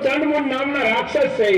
ચંડમુંડ નામના રાક્ષસ છે.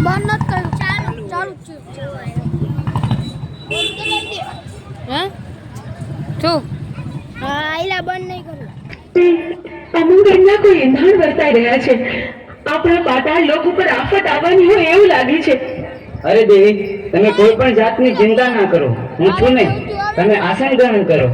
બંધ નથી કર્યું. ચાલુ છે. હે ચૂપ. હા આઈલા બંધ નહીં કર્યું. અમંગળના કોઈ એંધાણ વર્તાઈ રહ્યા છે. આપણા પાતાળ લોક ઉપર આફત આવવાની હોય એવું લાગે છે. અરે દેવી, તમે કોઈ પણ જાતની ચિંતા ના કરો. હું છું ને, તમે આસન ગ્રહણ કરો.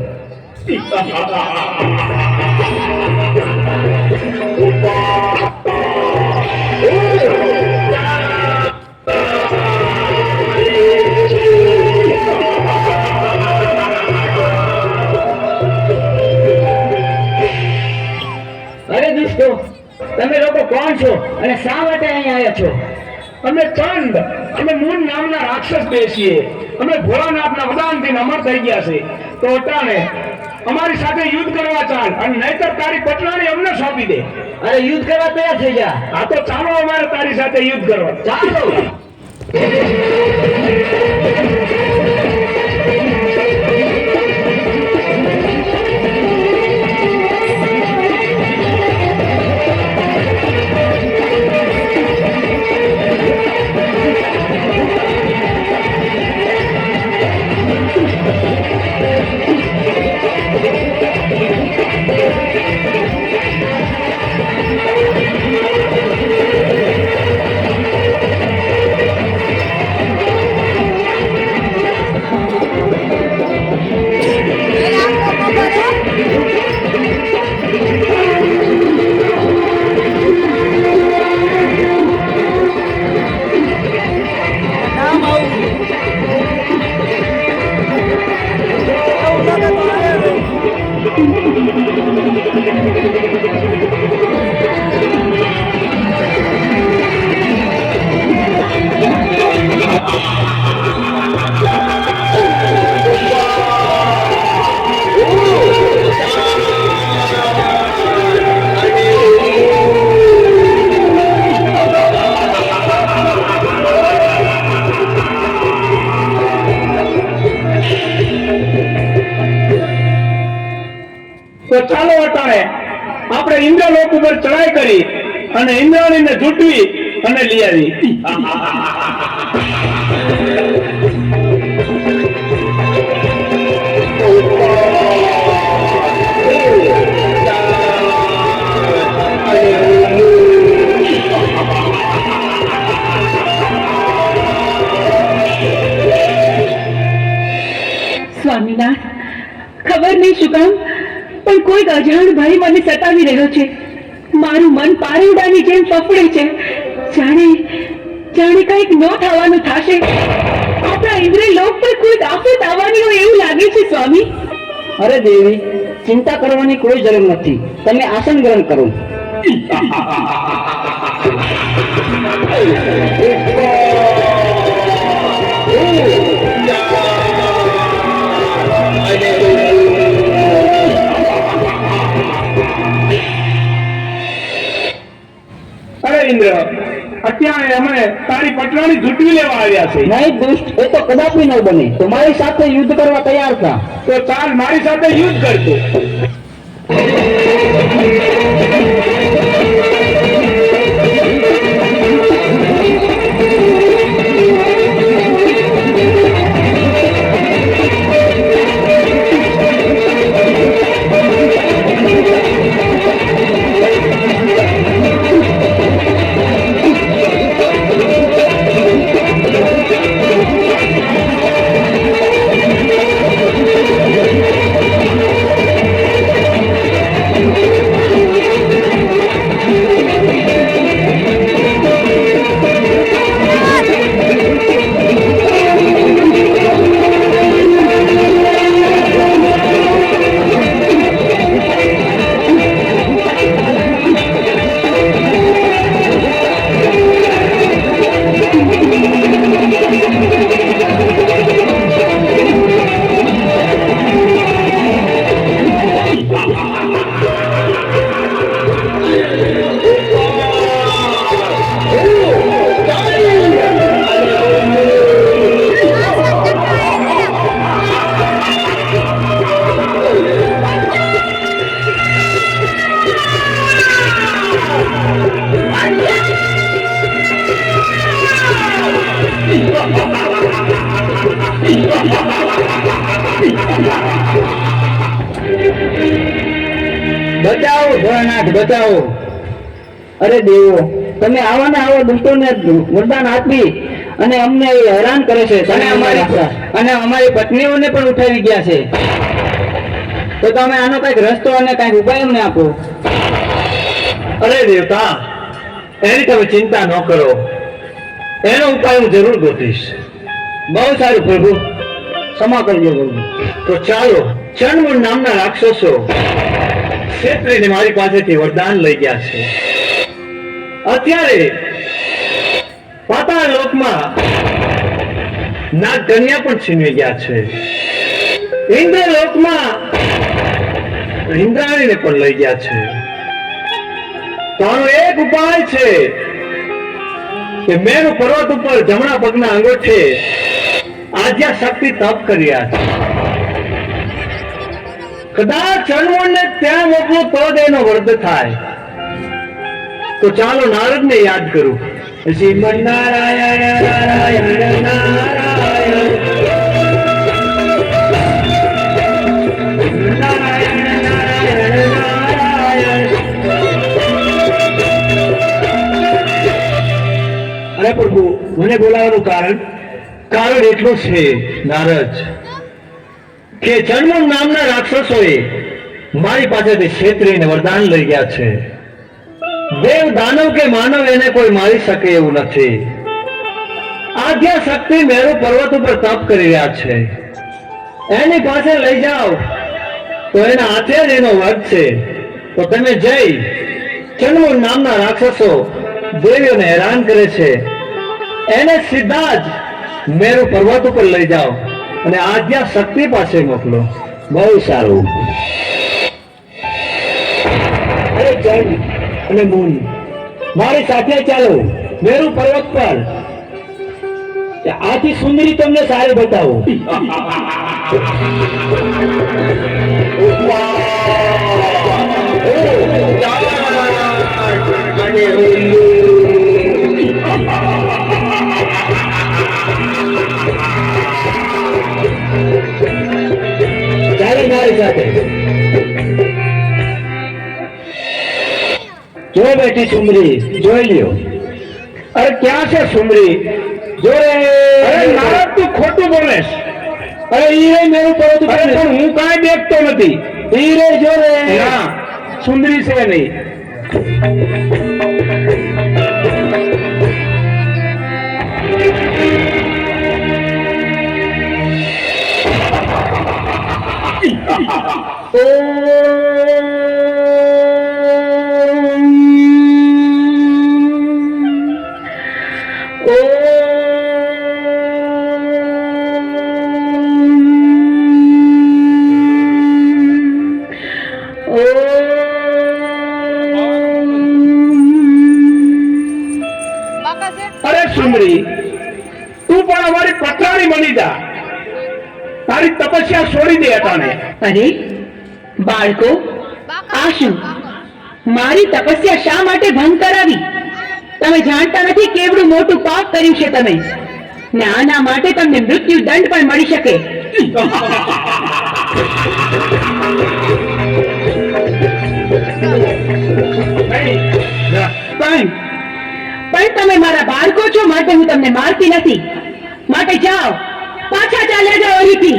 અરે દોસ્તો, તમે લોકો કોણ છો અને શા માટે અહીં આવ્યા છો? અમે ચંડ અમે મૂન નામના રાક્ષસ બેસીએ. અમે ભોળાનાથના વરદાનથી અમર થઈ ગયા છે. તો અટાણે અમારી સાથે યુદ્ધ કરવા ચાલ, અને નહીતર તારી પટલાણી અમને સોંપી દે. અરે યુદ્ધ કરવા તૈયાર થઈ જા. આ તો ચાલો અમારે તારી સાથે યુદ્ધ કરવા. ચાલો. ચાલો અટાણે આપણે ઇન્દ્રલોક ઉપર ચડાઈ કરી અને ઇન્દ્રાણીને જૂટવી અને લઈ આવી. સ્વામીનાથ, ખબર નહીં શું કામ પણ કોઈક અજાણ ભાઈ મને સતાવી રહ્યો છે. મારું મન પારેવડાની જેમ ફફડે છે. જાણે જાણે કંઈક ન થવાનું થશે. આપણા ઇન્દ્રલોક પર કોઈક આફત આવવાની હોય એવું લાગે છે સ્વામી. અરે દેવી, ચિંતા કરવાની કોઈ જરૂર નથી. તમે આસન ગ્રહણ કરો. અરે ઇન્દ્ર, અત્યારે અમે તારી પટરાણી જૂટવી લેવા આવ્યા છે. નહીં દુષ્ટ, એ તો કદાપી ન બને. તો મારી સાથે યુદ્ધ કરવા તૈયાર થા. તો ચાલ મારી સાથે યુદ્ધ કરતો. બચાવો ભોળાનાથ, બચાવો. અરે દેવો, તમે આવા ને આવા દુષ્ટોને વરદાન આપી અને અમને હેરાન કરે છે. અને અમારી પત્નીઓને પણ ઉઠાવી ગયા છે. તો તમે આનો કઈક રસ્તો અને કઈક ઉપાય અમને આપો. અરે દેવતા, એની તમે ચિંતા ન કરો. એનો ઉપાય હું જરૂર ગોતીશ. બહુ સારું પ્રભુ, ક્ષમા કરજો પ્રભુ. તો ચાલો, ચણમૂળ નામના રાક્ષસો ક્ષેત્રીને મારી પાસેથી વરદાન લઈ ગયા છે. અત્યારે પાતાળ લોકમાં નાગ કન્યા પણ છીનવી ગયા છે. ઇન્દ્ર લોકમાં ઇન્દ્રાણીને પણ લઈ ગયા છે. તો આનો એક ઉપાય છે કે મેરુ પર્વત ઉપર જમણા પગના અંગૂઠે આદ્યા શક્તિ તપ કર્યા છે. કદાચ ચણમૂળને ત્યાં મોકલું તો જ એનો વર્ધ થાય. તો ચાલો નારદને યાદ કરું. શ્રીમન નારાયણ નારાયણ નારાયણ નારાયણ નારાયણ નારાયણ. અરે પ્રભુ, મને બોલાવવાનું કારણ એટલું છે નારદ કે ચણમૂળ નામના રાક્ષસોએ મારી પાસેથી ક્ષેત્રીને વરદાન લઈ ગયા છે. દેવ દાનવ કે માનવ એને કોઈ મારી શકે એવું નથી. આદ્યા શક્તિ મેરુ પર્વત ઉપર તપ કરી રહ્યા છે. એની પાસે લઈ જાઓ તો એના હાથે જ એનો વધ છે. તો તમે જઈ ચણમૂળ નામના રાક્ષસો દેવીઓને હેરાન કરે છે એને સીધા જ મેરુ પર્વત ઉપર લઈ જાઓ અને આદ્યા શક્તિ પાસે મોકલો. બહુ સારું. અરે ચંડ અને મૂન, મારી સાથે ચાલો મેરુ પર્વત પર. આથી સુંદરી તમને સારી બતાવો. ચાલો મારી સાથે. જો બેટી સુમરી, જોઈ લ્યો. અરે ક્યાં છે સુમરી? જો રે. અરે નારદ, તું ખોટું બોલેશ. અરે ઈ રે મેરું પડો તું. અરે પણ હું કાંઈ દેખતો નથી. ઈ રે જો રે. ના, સુંદરી છે નહીં. બાકા છે અરે સુંદરી, તું પણ અમારી પટરાણી બની જા. તારી તપસ્યા છોડી દે અટાણે. અરે બાળકો, આ શું? મારી તપસ્યા શા માટે ભંગ કરાવી? તમે જાણતા નથી કેવડું મોટું પાપ કર્યું છે તમે, ને આના માટે તમને મૃત્યુ દંડ પણ મળી શકે. નહીં. ના. પણ તમે મારા બાળકો છો, માટે હું તમને મારતી નથી. માટે જાઓ, પાછા ચાલ્યા જાઓ અહીંથી.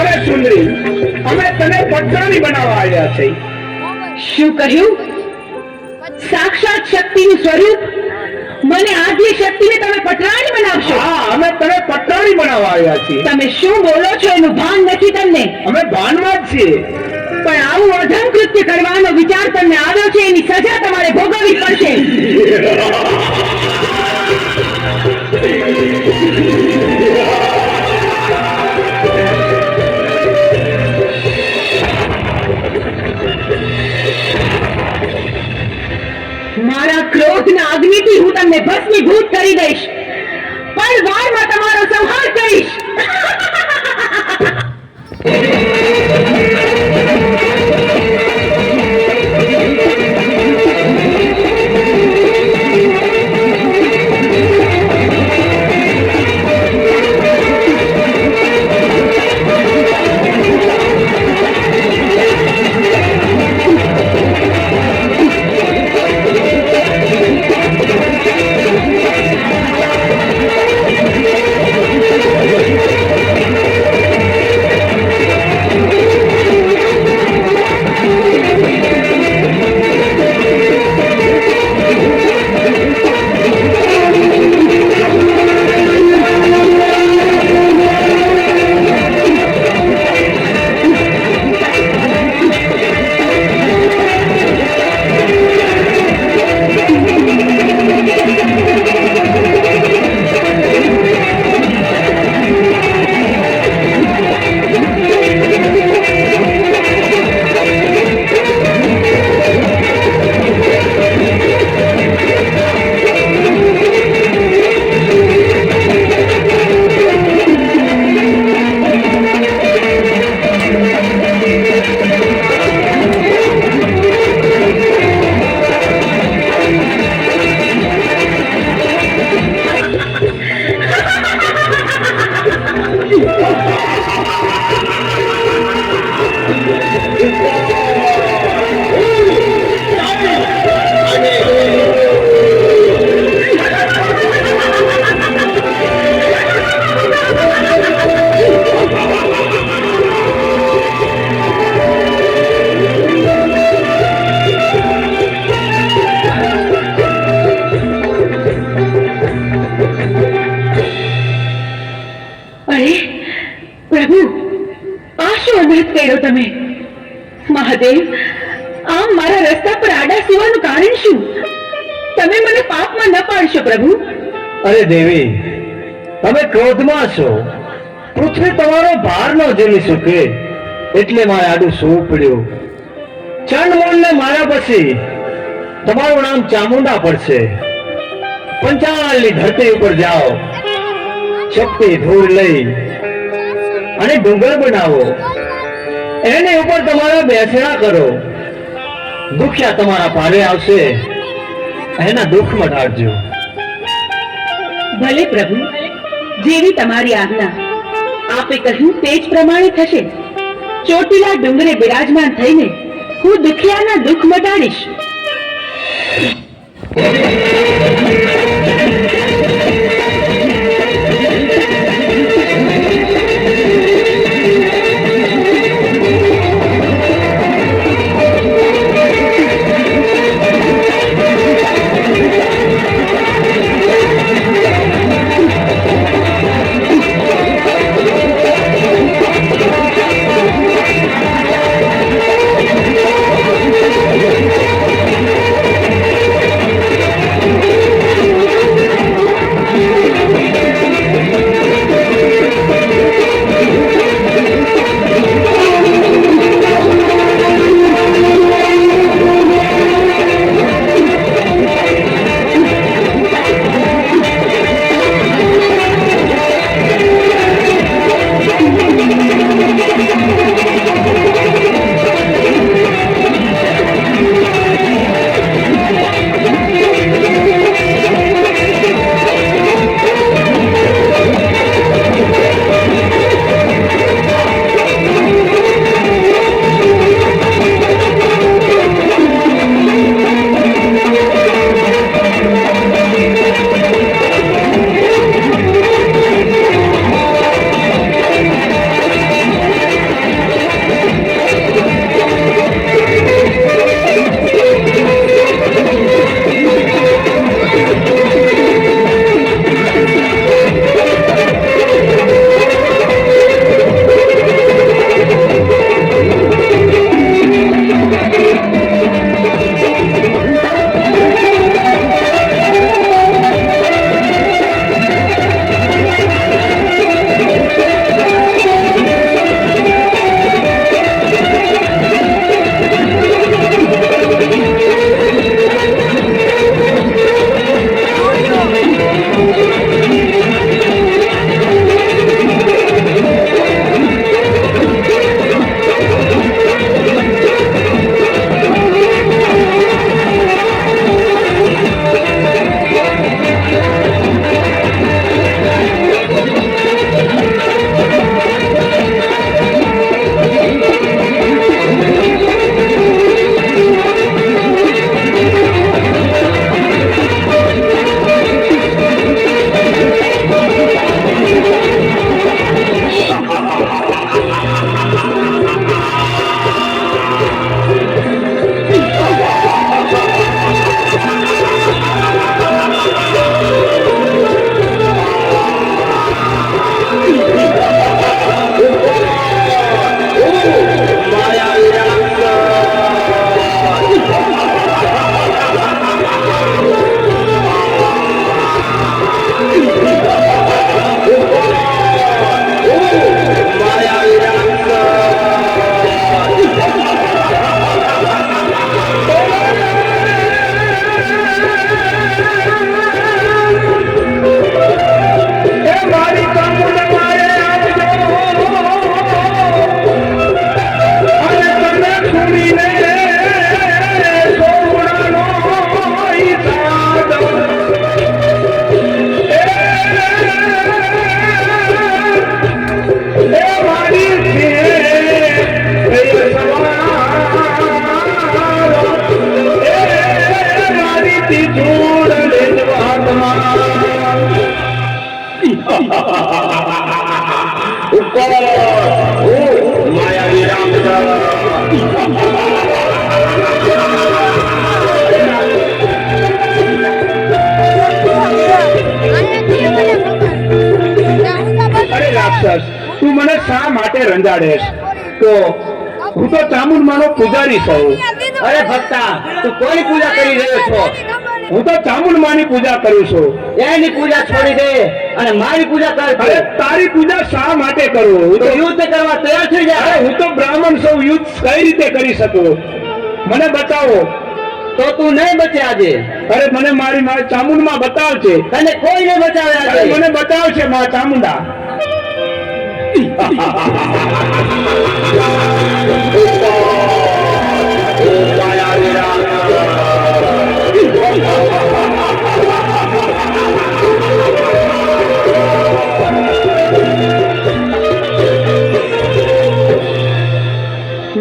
અરે સુંદરી, અમે તને પટરાણી બનાવવા આવ્યા છે. શું કહ્યું? સાક્ષાત શક્તિનું સ્વરૂપ, મને આટલી શક્તિને તમે પટરાણી બનાવશો? હા, અમે તને પટરાણી બનાવવા આવ્યા છીએ. તમે શું બોલો છો એનું ભાન નથી તમને. અમે ભાનમાં જ છીએ. પણ આવું અધમ કૃત્ય કરવાનો વિચાર તમને આવ્યો છે, એની સજા તમારે ભોગવવી પડશે. મારા ક્રોધના અગ્નિથી હું તમને ભસ્મીભૂત કરી દઈશ, પણ વારમાં તમારો સંહાર કરીશ. કર્યો તમે? મહાદેવ, આમ મારા રસ્તા પર આડા સુવાનું કારણ શું? તમે મને પાપમાં ન પાડશો પ્રભુ. અરે દેવી, તમે ક્રોધમાં છો. પૃથ્વી તમારો ભાર ન ઝીલી શકે, એટલે મારે આડું સૂવું પડ્યું. ચંડમોળને માર્યા પછી તમારું નામ ચામુંડા પડશે. પંચાળની ધરતી ઉપર જાઓ શક્તિ ધૂળ લઈ અને ડુંગર બનાવો, એની ઉપર તમારા બેસણા કરો, દુખ્યા તમારા ભારે આવશે, એના દુઃખ મટાડજો. ભલે પ્રભુ, જેવી તમારી આજ્ઞા. આપે કહ્યું તે જ પ્રમાણે થશે. ચોટીલા ડુંગરે બિરાજમાન થઈને હું દુખિયાના દુઃખ મટાડીશ. તું મને શા માટે રંજાડેશ? તો હું તો ચામુંડમાનો પૂજારી છું. અરે ભક્તા, તું કોની પૂજા કરી રહ્યો છો? હું તો ચામુંડમાની પૂજા કરું છું. એની પૂજા છોડી દે અને મારી પૂજા કર. અરે તારી પૂજા શા માટે કરું? હું તો તો યુદ્ધ કરવા તૈયાર થઈ જા. અરે હું તો બ્રાહ્મણ છું, યુદ્ધ કઈ રીતે કરી શકું? મને બતાવો તો તું નહીં બચે આજે. અરે મને મારી માં ચામુંડમાં બતાવશે. તને કોઈ નહીં બચાવે અરે આજે. મને બતાવશે માં ચામુંડા.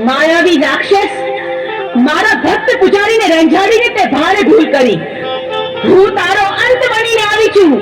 માયાવી રાક્ષસ, મારા ભક્ત પુજારીને રંજાડીને તે ભારે ભૂલ કરી. હું તારો અંત બનીને આવી છું.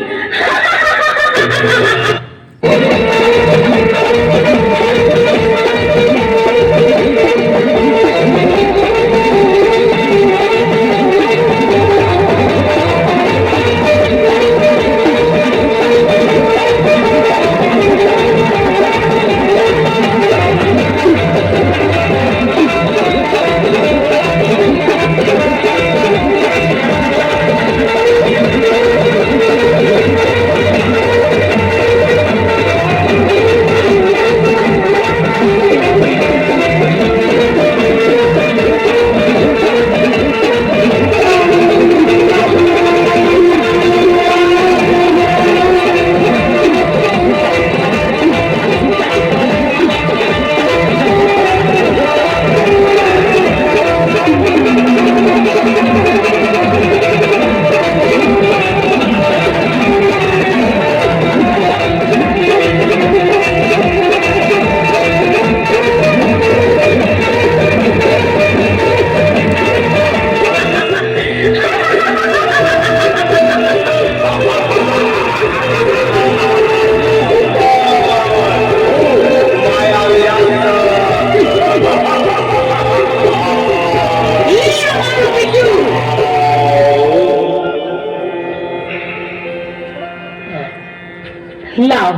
લાવ,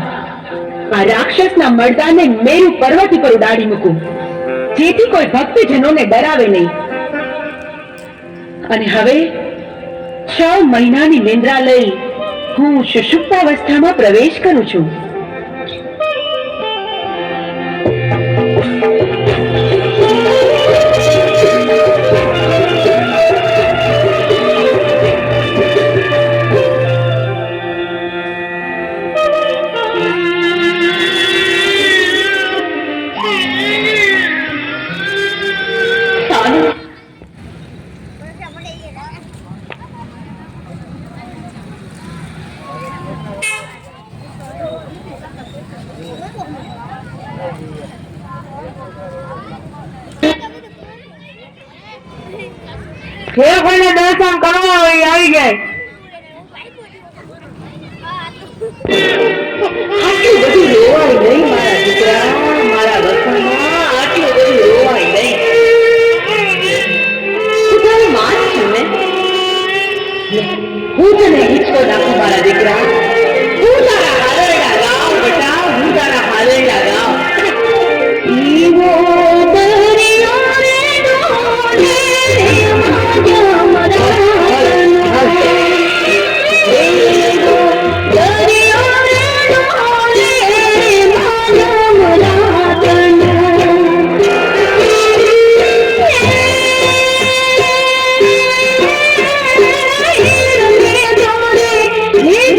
આ રાક્ષસના મરદાને મેરુ પર્વત ઉપર ઉડાડી મૂકું, જેથી કોઈ ભક્તજનોને ડરાવે નહીં. અને હવે 6 મહિનાની નિંદ્રા લઈ હું સુષુપ્તાવસ્થામાં પ્રવેશ કરું છું. જે કોઈને દર્શન કરવા હોય આવી જાય. આટલું બધું રોવાય નહીં મારા દીકરા, મારા વતનમાં આટલું બધું રોવાય નહીં. હું તારી માં જ છું ને. હું તને હિંચકો નાખું મારા દીકરા. હું તારા હાલેડા ગાવ બેટા, હું તારા હાલેડા ગાવ. ઈવો દરિયો રે ડોલે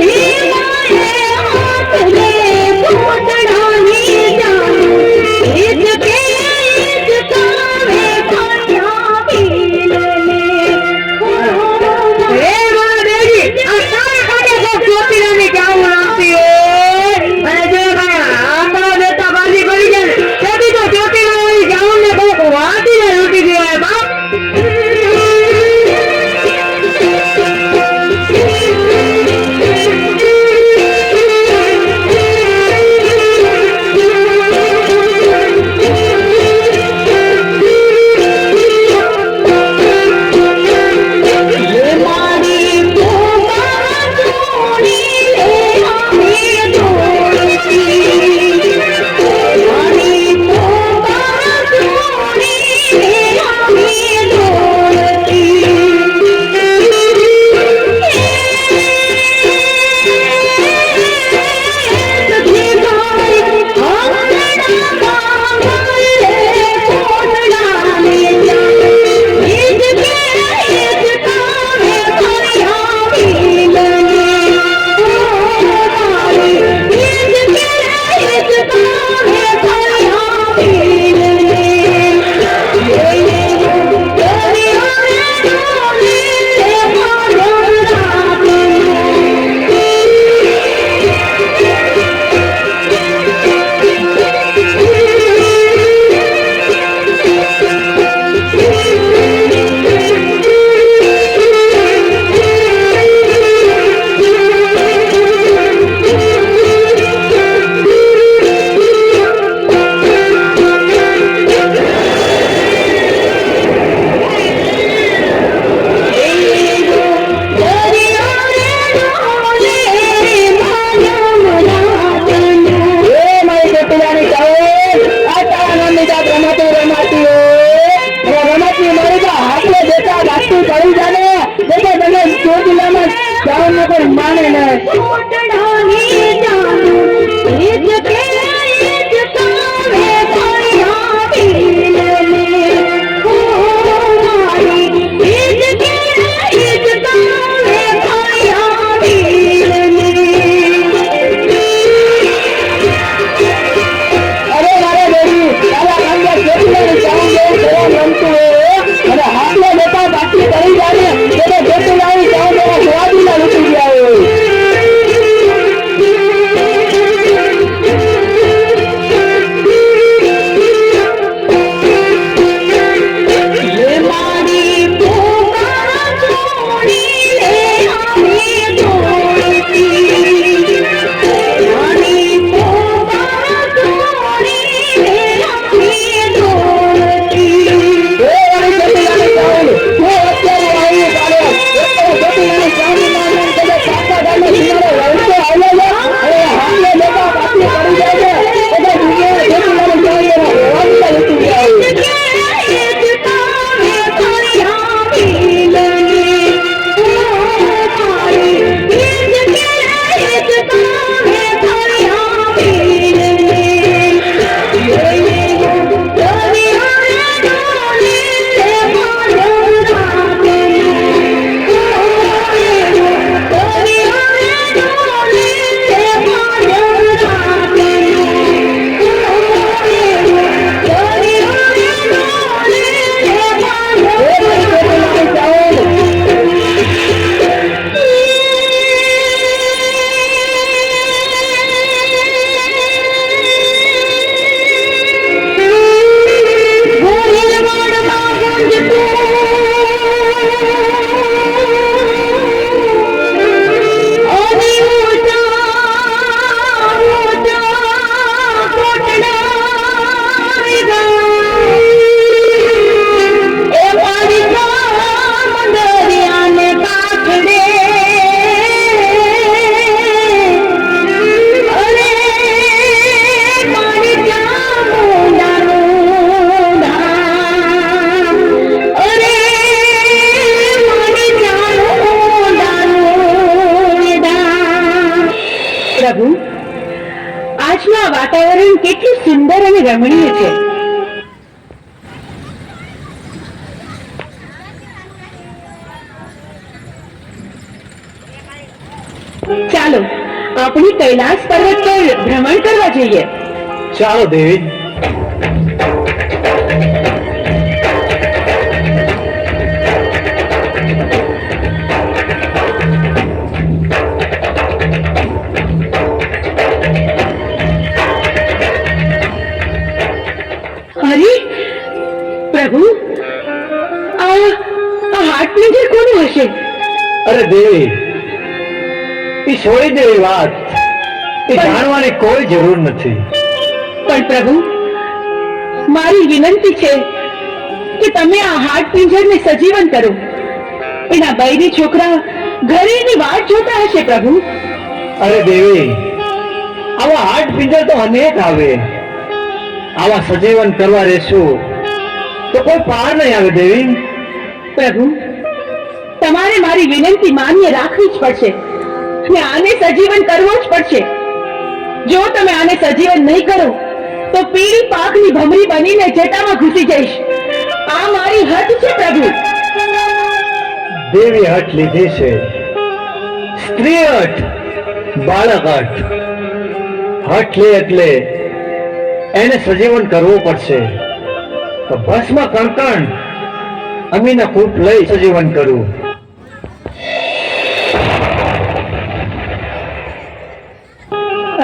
ધીરે ને પણ માને નહીં. કોટડાની જાનું એ જ કે એ જ કામે ભયા પીને ઓ મારી એ જ કે એ જ કામે ભયા પીને. અરે મારે દેવી તારા અંદર કેટલી સાઉન્ડ જવા રમતું હોય અને હાથને બેટા બાકી કરી જાય તેને જેટલી લાવી સાઉન્ડ સ્વાદીના લૂટી ગયા હોય. મારી પોકાર છોડી લે આવી દોડતી મારી પોકાર છોડી લે આવી દોડતી. એ વાળી કેટલી લાવી સાઉન્ડ હું અત્યારે આવી તારે કેટલી સાઉન્ડ માં તમે પાછા ગામમાં કિનારે રસ્તો આવ્યો છે અને હાથને બેટા બાકી કરી જાય છે એટલે દુનિયા જેટલી લાવી સાઉન્ડ સ્વાદીના લૂટી ગયા હોય. પ્રભુ આજનું આ વાતાવરણ કેટલું સુંદર અને રમણીય છે. ચાલો આપણે કૈલાસ પર્વત પર ભ્રમણ કરવા જઈએ. ચાલો દેવી. અરે પ્રભુ આ હાથ નજર કોનું હશે? અરે દેવી એ છોડી દેવી વાત એ જાણવાની કોઈ જરૂર નથી. પણ પ્રભુ મારી વિનંતી છે કે તમે આ હાડ પિંજરને સજીવન કરો. એના બૈરી છોકરા ઘરે એની વાટ જોતા હશે પ્રભુ. અરે દેવી આવા હાડ પિંજર તો અનેક આવે. આવા સજીવન કરવા રહેશું તો કોઈ પાર નહીં આવે દેવી. પ્રભુ તમારે મારી વિનંતી માન્ય રાખવી જ પડશે અને આને સજીવન કરવો જ પડશે. જો તમે આને સજીવન નહીં કરો તો પીળી પાકની ભમરી બનીને જટામાં ઘૂસી જઈશ. આ મારી હદ છે પ્રભુ. દેવી હઠ લીધી છે. સ્ત્રી હઠ, બાળક હઠ. હઠ લે એટલે એને સજીવન કરવું પડશે. તો ભસ્મ કણકણ અમીના કૂપ લઈ સજીવન કરવું.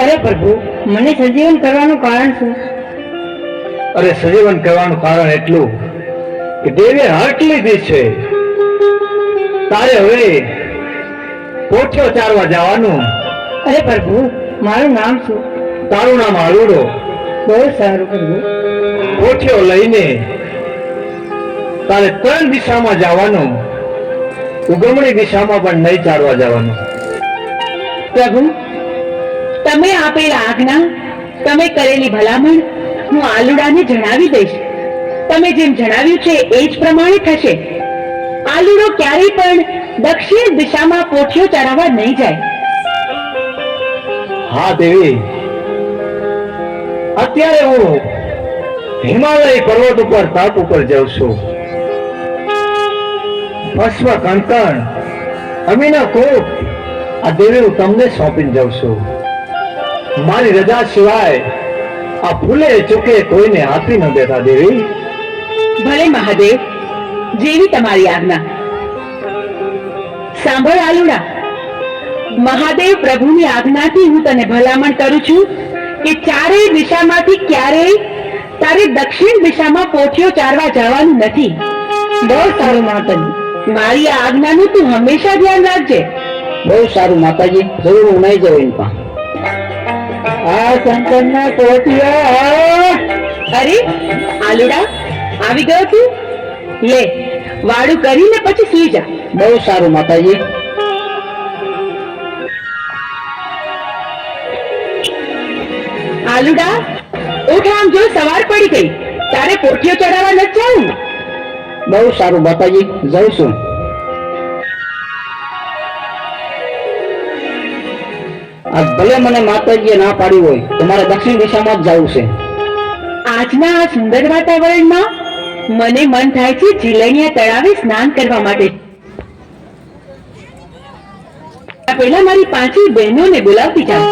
અરે પ્રભુ મને સજીવન કરવાનું કારણ શું? અરે સજીવન કરવાનું કારણ એટલું કે દેવીએ હઠ લીધી છે. તારે હવે પોઠિયો ચારવા જવાનું. અરે પ્રભુ મારું નામ શું? તારું નામ આલુડો. બહુ સારું પ્રભુ. પોઠિયો લઈને તારે 3 દિશામાં જવાનું. ઉગમણી દિશામાં પણ નહીં ચારવા જવાનું. પ્રભુ તમે આપેલ આજ્ઞા, તમે કરેલી ભલામણ હું આલુડાને જણાવી દઈશ. તમે જેમ જણાવ્યું છે એ જ પ્રમાણે થશે. આલુડો ક્યારેય પણ દક્ષિણ દિશામાં પોઠિયો ચરાવવા નહીં જાય. હા દેવી, અત્યારે હું હિમાલય પર્વત ઉપર તાપ ઉપર જાઉં છું. ભસ્મ કંકણ અમીના કોટ આ દેવી હું તમને સોંપીને જાઉં છું. મારી રજા સિવાય આ ભૂલે ચૂકે કોઈને આપી ન દેતા દેવી. ભલે મહાદેવ, જેવી તમારી આજ્ઞા. સાંભળ આલુડા, મહાદેવ પ્રભુની આજ્ઞાથી હું તને ભલામણ કરું છું કે ચારેય દિશામાંથી ક્યારેય તારે દક્ષિણ દિશામાં પોઠિયો ચારવા જવાનું નથી. બહુ સારું માતાજી, મારી આ આજ્ઞાનું તું હંમેશા ધ્યાન રાખજે. બહુ સારું માતાજી, જરૂર હું નહીં જાઉં એમ પણ. આ શંકરના પોટિયા. અરે આલુડા, આવી ગયો તું? લે, વાળું કરીને પછી સુઈ જા. બહુ સારું માતાજી. આલુડા, ઉઠ, આમ જો સવાર પડી ગઈ. તારે પોઠિયો ચડાવવા નથી જવું. બહુ સારું માતાજી, જાઉં છું. આજ ભલે મને માતાજીએ ના પાડી હોય તો મારે દક્ષિણ દિશામાં જ જવું છે. આજના આ સુંદર વાતાવરણમાં મને મન થાય છે જીલણિયા તળાવે સ્નાન કરવા માટે. પહેલા મારી પાંચેય બહેનોને બોલાવતી જાઉં.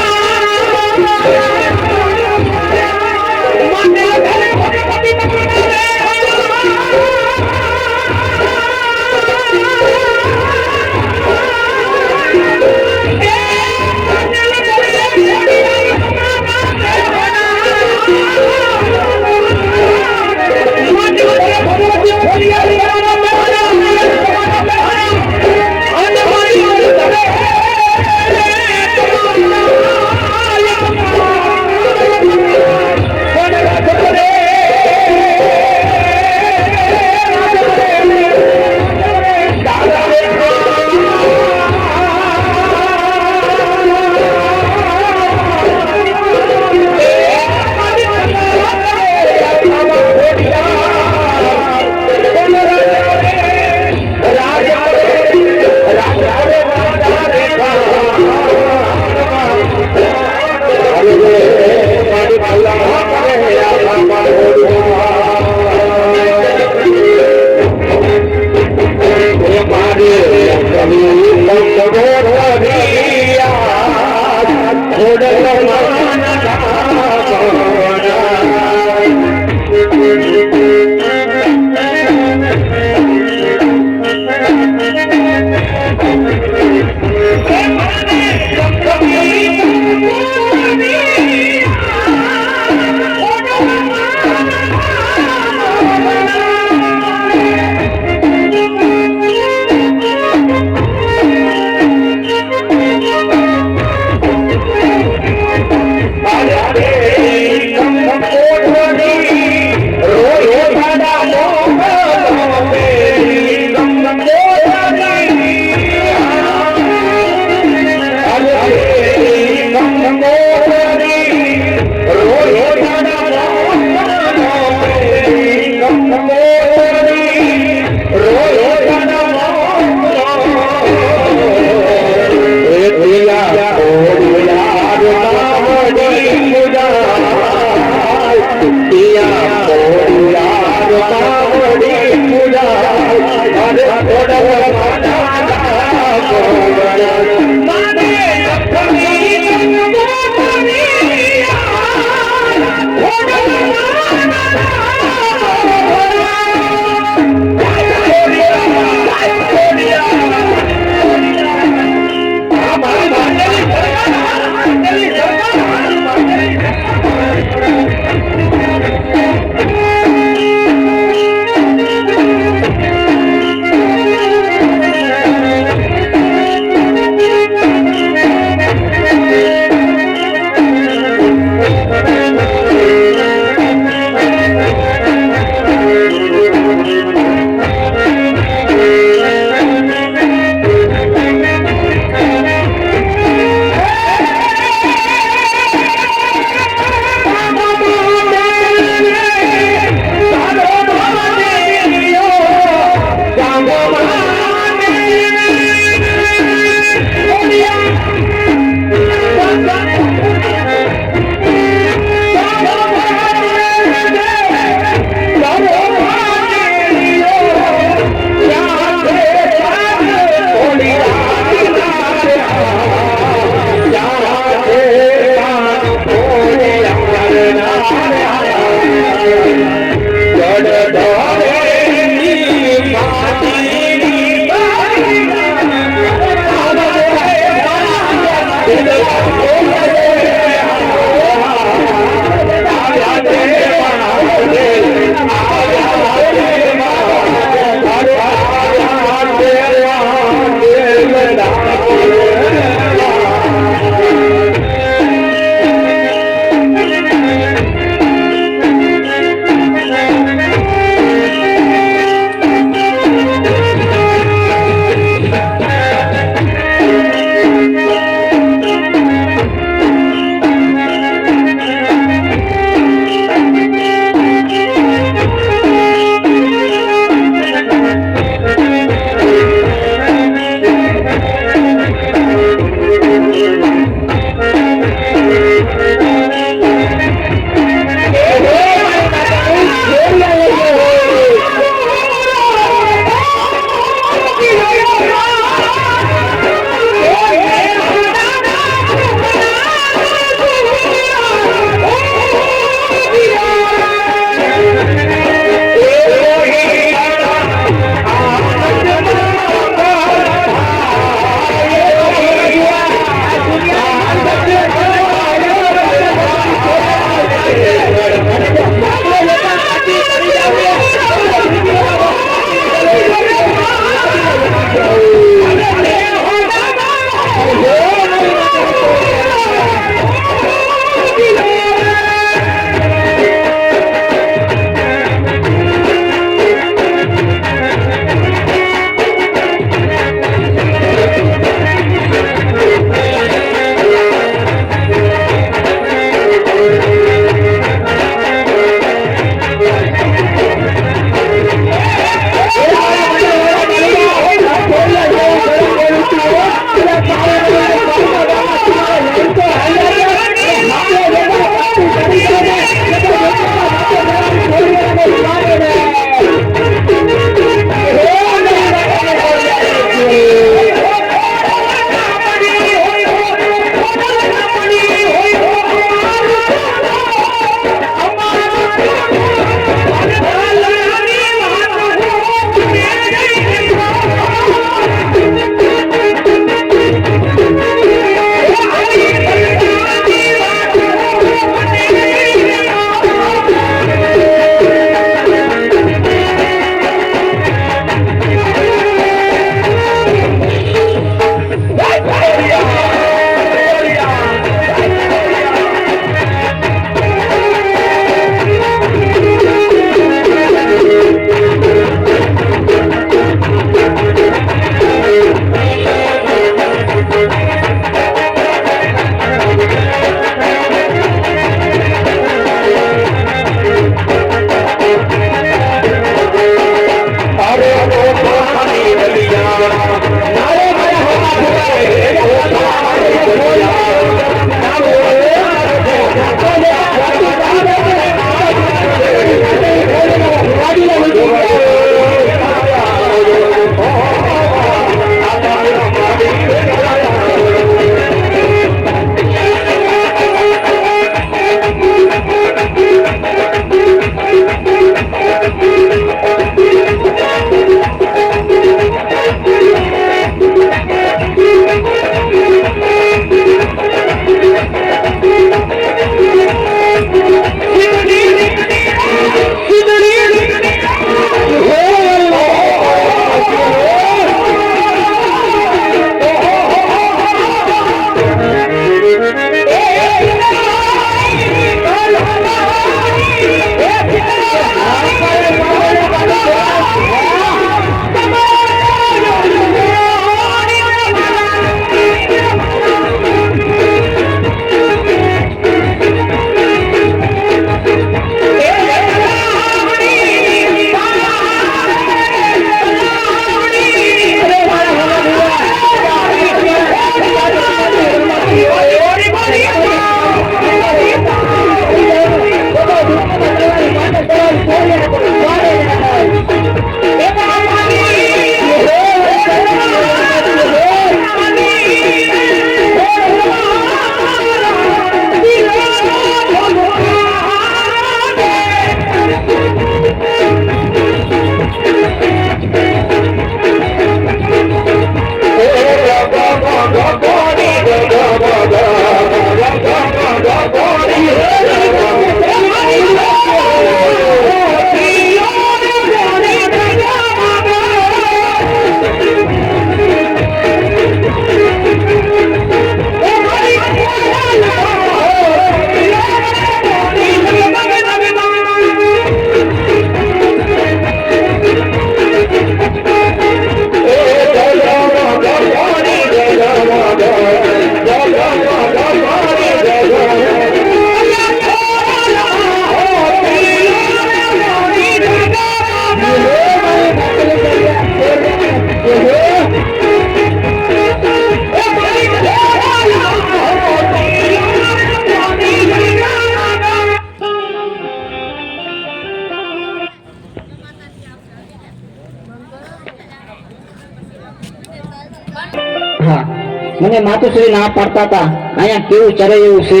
મને માતુશ્રી ના પાડતા હતા અહીંયા કેવું ચરે એવું છે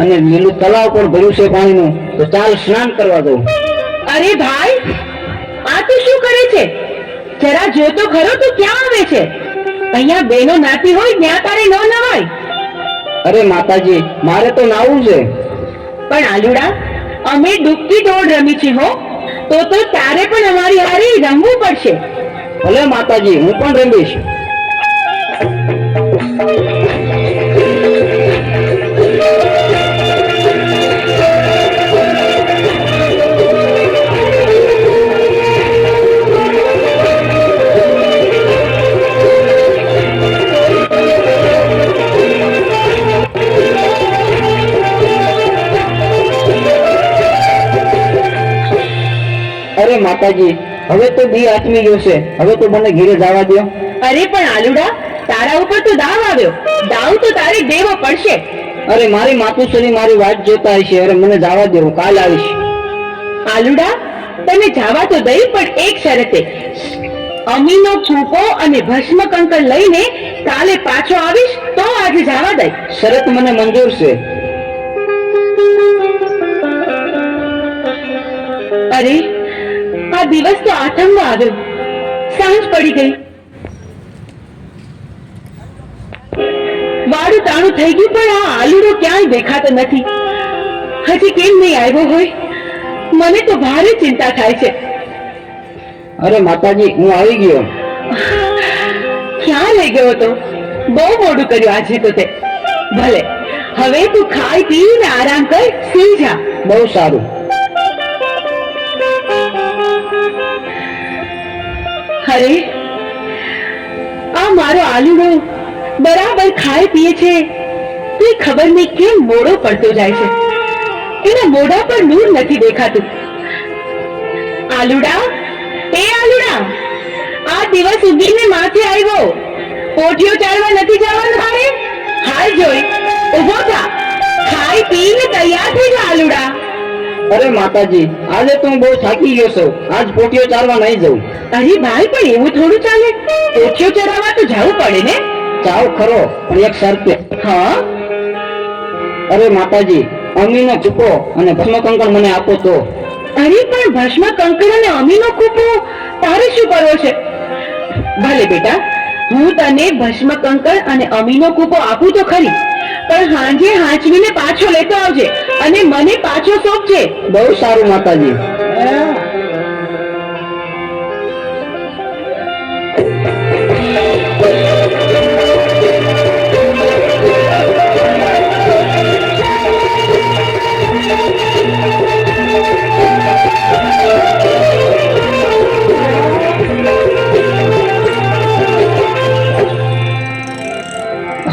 અને લીલું તળાવ પણ ભર્યું છે પાણીનું, તો ચાલ સ્નાન કરવા દઉં. અરે ભાઈ, આ તું શું કરે છે? જરા જો તો ખરો, તું ક્યાં આવે છે? અહીંયા બેનો નાતી હોય ત્યાં તારે ન નવાય. અરે માતાજી, મારે તો નાવું છે. પણ આલુડા, અમે ડૂબકી દોડ રમી છે હો, તો તારે પણ અમારી હારે રમવું પડશે. ભલે માતાજી, હું પણ રમીશ. અરે માતાજી, હવે તો દી આથમી ગયો છે, હવે તો મને ઘરે જવા દો. અરે પણ આલુડા, તારા ઉપર તો દાવ આવ્યો, દાવ તો તારે દેવો પડશે. અરે મારી માતુશ્રી મારી વાટ જોતા હશે. અરે મને જવા દો, હું કાલ આવીશ. આલુડા, તને જવા તો દઈ, પણ એક શરતે. અમીનો ફૂંકો અને ભસ્મ કંકર લઈને કાલે પાછો આવીશ તો આજે જવા દઈ. શરત મને મંજૂર છે. અરે, આ દિવસ તો આથમમાં આવ્યો, સાંજ પડી ગઈ, વાડું તાણું થઈ ગયું, પણ આ આલુડો ક્યાંય દેખાતો નથી. હજી કેમ નહીં આવ્યો હોય? મને તો ભારે ચિંતા થાય છે. અરે માતાજી, હું આવી ગયો. ક્યાં લઈ ગયો તો? બહુ મોડું કર્યું આજે તો તે. ભલે, હવે તું ખાઈ પીને આરામ કર, સૂઈ જા. બહુ સારું. અરે, આ મારો આલુડો બરાબર ખાય પીએ છે, તો ખબર નહીં કેમ મોડો પડતો જાય છે. એના મોઢા પર નૂર નથી દેખાતું. આલુડા, એ આલુડા, આ દિવસ ઉગીને માથે આવ્યો, પોઠીઓ ચાલવા નથી જવાનું તારે? હાલ જોઈ, ઉભો થા, ખાઈ પીને તૈયાર થઈ જા આલુડા. અરે માતાજી, આજે તો હું બહુ થાકી ગયો છું, આજ પોટીઓ ચાલવા નહીં જવું. અરે ભાઈ, પણ એવું થોડું ચાલે, પોઠીઓ ચરાવવા તો જવું પડે ને. જાવ ખરો, પણ એક શરતે. હા? અરે માતાજી, અમીનો ચૂકો અને ભસ્મકંકણ મને આપો તો. અરે પણ ભસ્મ કંકર અને અમીનો કૂપો તારે શું કરવો છે? ભલે બેટા, હું તને ભસ્મ કંકર અને અમીનો કૂપો આપું તો ખરી, પણ હાંજે હાંચવીને પાછો લેતો આવજે અને મને પાછો સોંપજે. બહુ સારું માતાજી.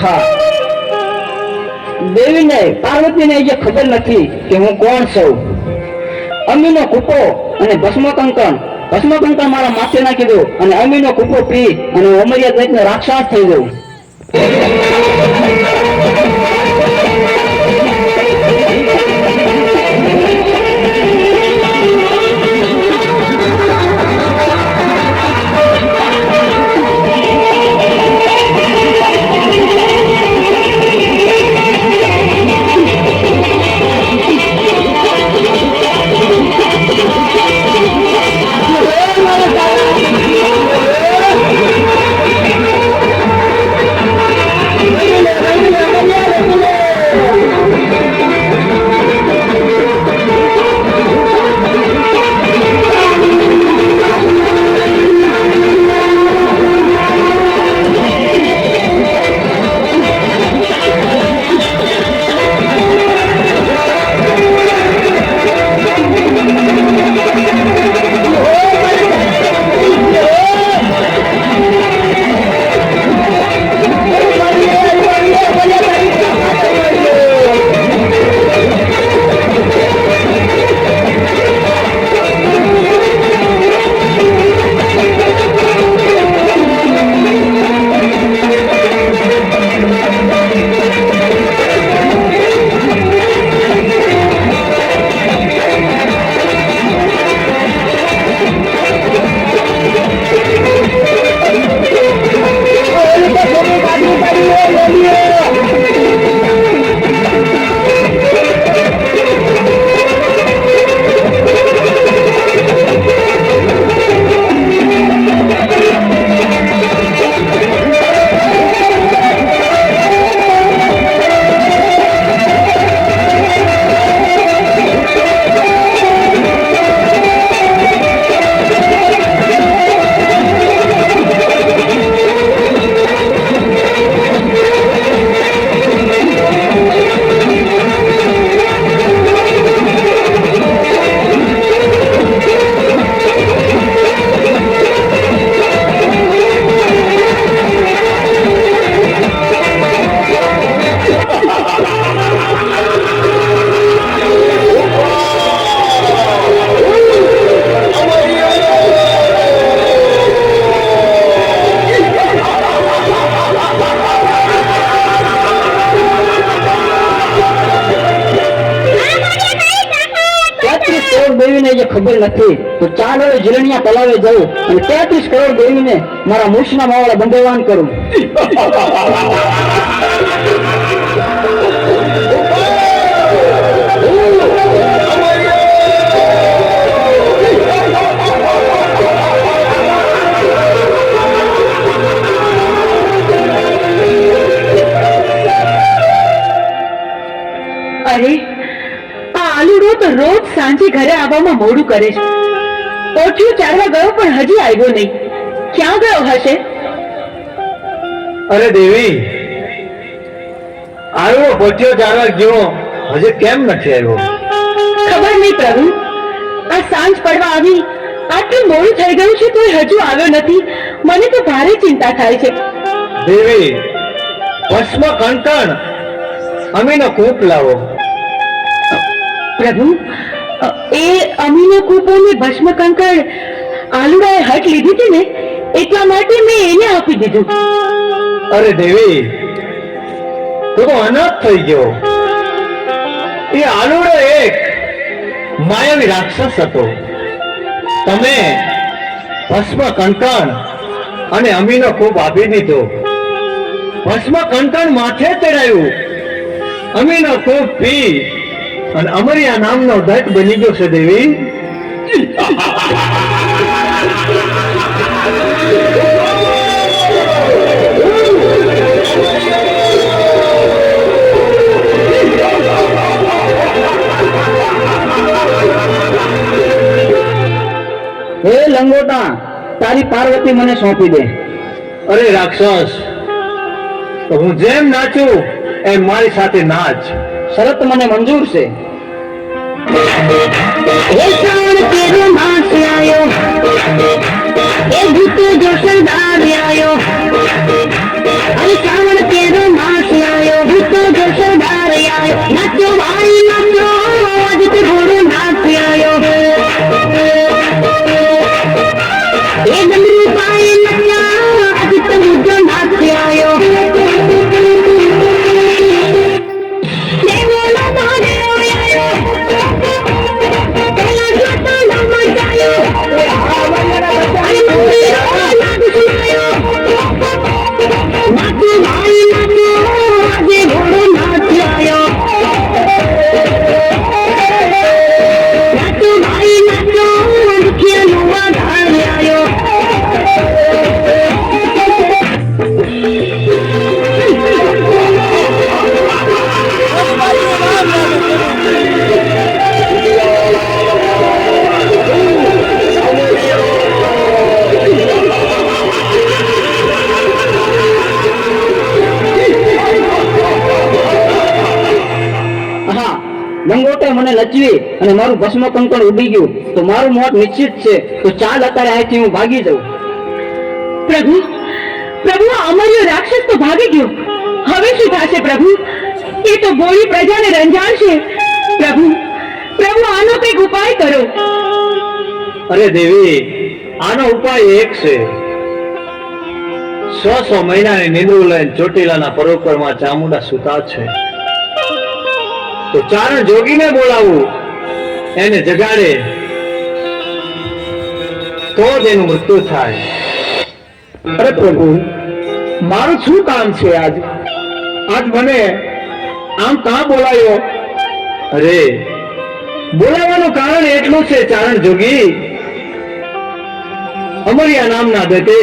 હા, દેવીને પાર્વતીને જે ખબર નથી કે હું કોણ છું. અમીનો કૂપો અને ભસ્મકંકણ મારા માથે નાખી દઉં અને અમીનો કૂપો પી અને અમર્યાદ દૈત્યનો રાક્ષસ થઈ જવું. Yeah. ખબર નથી તો ચાલ હવે જીરણિયા તલાવે જવું અને 33 કરોડ દેવીને મારા મૂછના માવળે બંધવાન કરું. અરે આ આલુડો તો રોજ સાંજે ઘરે આવવામાં મોડું કરે છે. ઓછું ચાલવા ગયો પણ હજી આવ્યો નહીં. ક્યાં ગયો હશે? અરે દેવી, આવ્યો પહોંચ્યો ચાલવા ગયો, હજી કેમ નથી આવ્યો? ખબર નહીં પ્રભુ, આ સાંજ પડવા આવી, આટલું મોડું થઈ ગયું છે તોય હજુ આવ્યો નથી. મને તો ભારે ચિંતા થાય છે. દેવી, ભસ્મ કંકણ અમીનો કૂપ લાવો. પ્રભુ, એ અમીનો કૂપો ને ભસ્મ કંકર આલુડાએ હટ લીધી હતી ને, એટલા માટે મેં એને આપી દીધું. અરે દેવી, તું તો અનાથ થઈ ગયો. એ આલુડો એક માયાવી રાક્ષસ હતો. તમે ભસ્મ કંકણ અને અમીનો કૂપ આપી દીધો. ભસ્મ કંકણ માથે ચડાયું, અમીનો કૂપ પી અને અમરિયા નામનો દત્ત બની ગયો છે. દેવી, હે લંગોટા, તારી પાર્વતી મને સોંપી દે. અરે રાક્ષસ, તો હું જેમ નાચું એમ મારી સાથે નાચ. શરત મને મંજૂર છે. એ શ્રાવણ તેરો માસ આયો, એ ભૂત જો સરદાર આયો. અરે શ્રાવણ તેરો માસ આયો, ભૂત જો સરદાર આયો. નાચો ભાઈ નાચો, આજ તે ઘોડો નાચ આયો. એ ગમરી પાએ નચ્યા, આજ તે મુજો નાચ આયો. દેવોનો મહાદેવ આયો, પેલા જોતો ન મચાયો. અરે મંદિર નાચ સુનાયો, નાચો ભાઈ નાચો, આજે ઘોડો નાચ આયો. નાચો ભાઈ નાચો, દુખિયાનો આધાર આયો. હા, લંગોટે મને નચવી અને મારું ભસ્મ કંકણ ઉડી ગયું તો મારું મોત નિશ્ચિત છે. તો ચાલ અત્યારે અહીંથી હું ભાગી જાઉં. પ્રભુ, પ્રભુ, આ અમર્યો રાક્ષસ તો ભાગી ગયો. હવે શું થશે પ્રભુ? એ તો ભોળી પ્રજાને રંજાડશે. પ્રભુ, પ્રભુ, આનો કંઈક ઉપાય કરો. અરે દેવી, આનો ઉપાય એક છે. 100 મહિનાની નિંદ્રું લઈને ચોટીલાના પરોપરમાં ચામુંડા સુતા છે. તો ચારણ જોગીને બોલાવું, એને જગાડે તો જ એનું મૃત્યુ થાય. અરે પ્રભુ, મારું શું કામ છે આજ? આજ મને આમ કાં બોલાયો? અરે, બોલાવાનું કારણ એટલું છે ચારણ જોગી, અમરિયા નામના દત્તે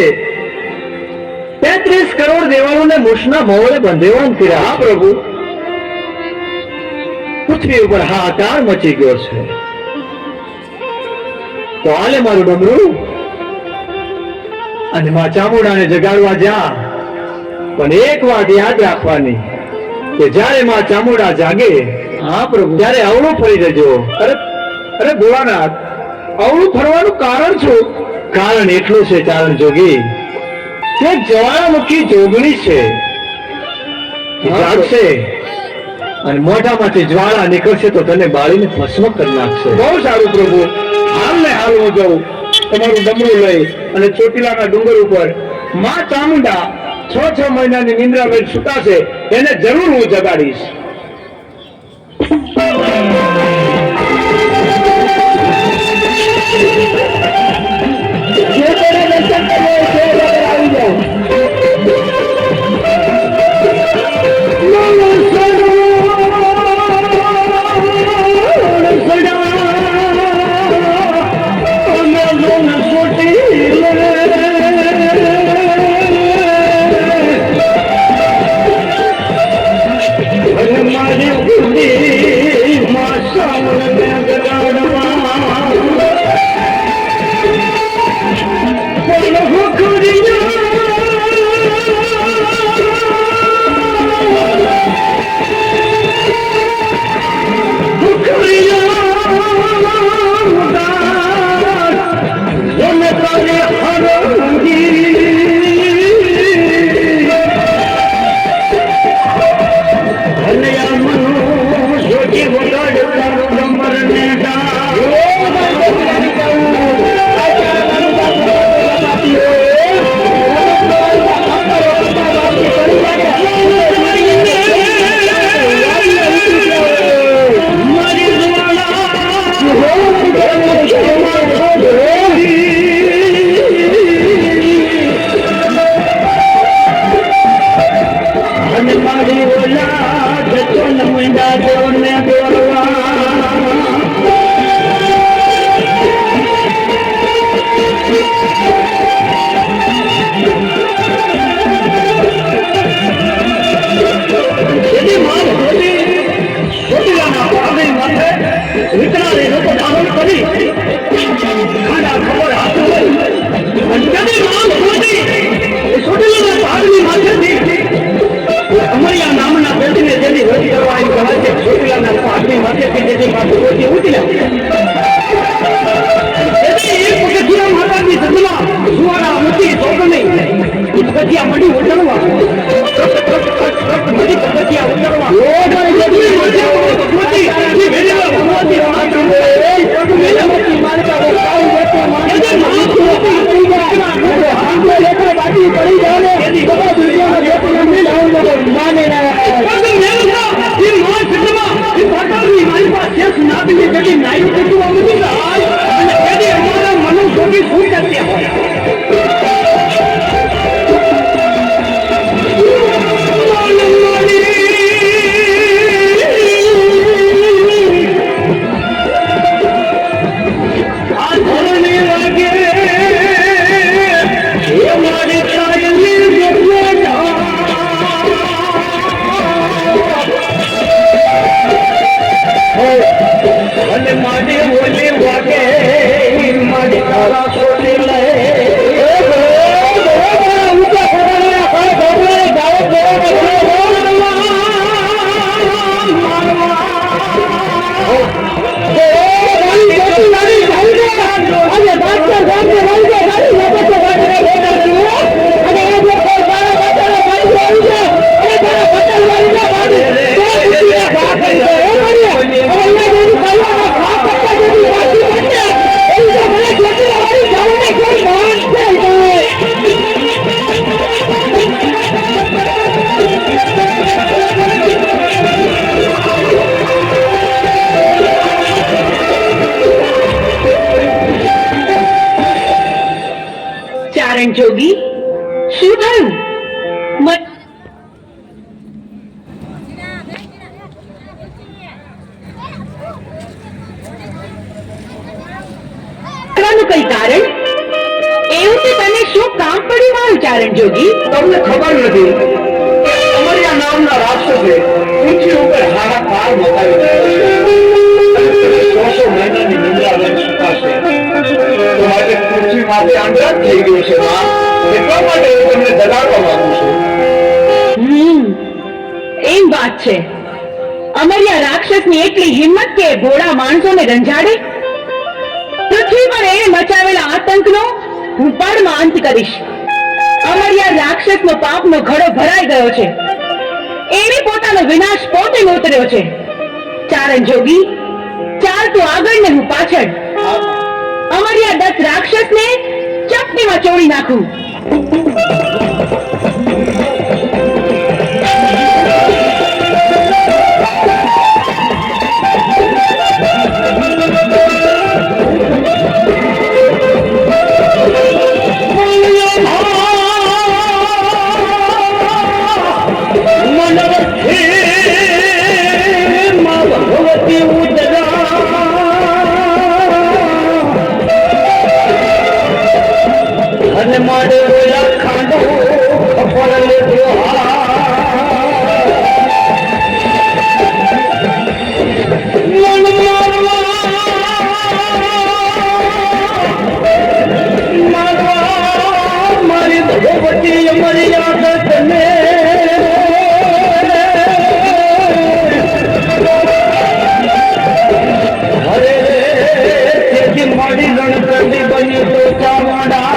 33 કરોડ દેવાળોને મૂછના મોવળે બંધેવાન કર્યા. હા પ્રભુ, પૃથ્વી ઉપર હાહાકાર મચી ગયો છે. તો હાલે મારું ડમરું અને માં ચામુંડાને જગાડવા જા. પણ એક વાત યાદ રાખવાની કે જ્યારે માં ચામુંડા જાગે, હા પ્રભુ. ત્યારે અવળું ફરી જજો. અરે અરે ભોળાનાથ, અવળું ફરવાનું કારણ શું? કારણ એટલું છે ચારણ જોગી કે જ્વાળામુખી જોગણી છે. એ જાગશે અને મોઢામાંથી જ્વાળા નીકળશે તો તને બાળીને ભસ્મ કરી નાખશે. બહુ સારું પ્રભુ. હાલ ને હાલ હું જાઉં તમારું ડમરું લઈ અને ચોટીલાના ડુંગર ઉપર માં ચામુંડા 6 મહિનાની નિંદ્રા લઈને સુતા છે, એને જરૂર હું જગાડીશ. જે કોઈને દર્શન કરવો હોય તે વગર આવી જાઓ. જોગી શું થયું? કઈ કારણ એવું કે તને શું કામ પડ્યું મારું ચારણ જોગી? તમને ખબર નથી અમરિયા નામના રાક્ષસે પૃથ્વી ઉપર હાહાકાર મચાવ્યો સો મહિનાની નિંદ્રા લઈને સુકાશે તો આજે પૃથ્વી માથે અંધાર થઈ ગયું છે માં એટલા માટે હું તમને જગાડવા માંગુ છું. એમ વાત છે. અમરિયા રાક્ષસની એટલી હિંમત કે ભોળા માણસોને રંજાડે? પૃથ્વી પર એને મચાવેલા આતંકનો હું પળમાં અંત કરીશ. અમરિયા રાક્ષસનો પાપનો ઘડો ભરાઈ ગયો છે. એને પોતાનો વિનાશ પોતે નોતર્યો છે. ચારણ જોગી ચાલ તું આગળ ને હું પાછળ. અમરિયા દત્ત રાક્ષસને ચપટીમાં ચોળી નાખું. અને માડે રોયા ખાંડો ખબર લેજો મન મારવા મારી ભગવતી અમારી યાદ તને અરે તેથી મારી રણકંડી બની તો ચામડા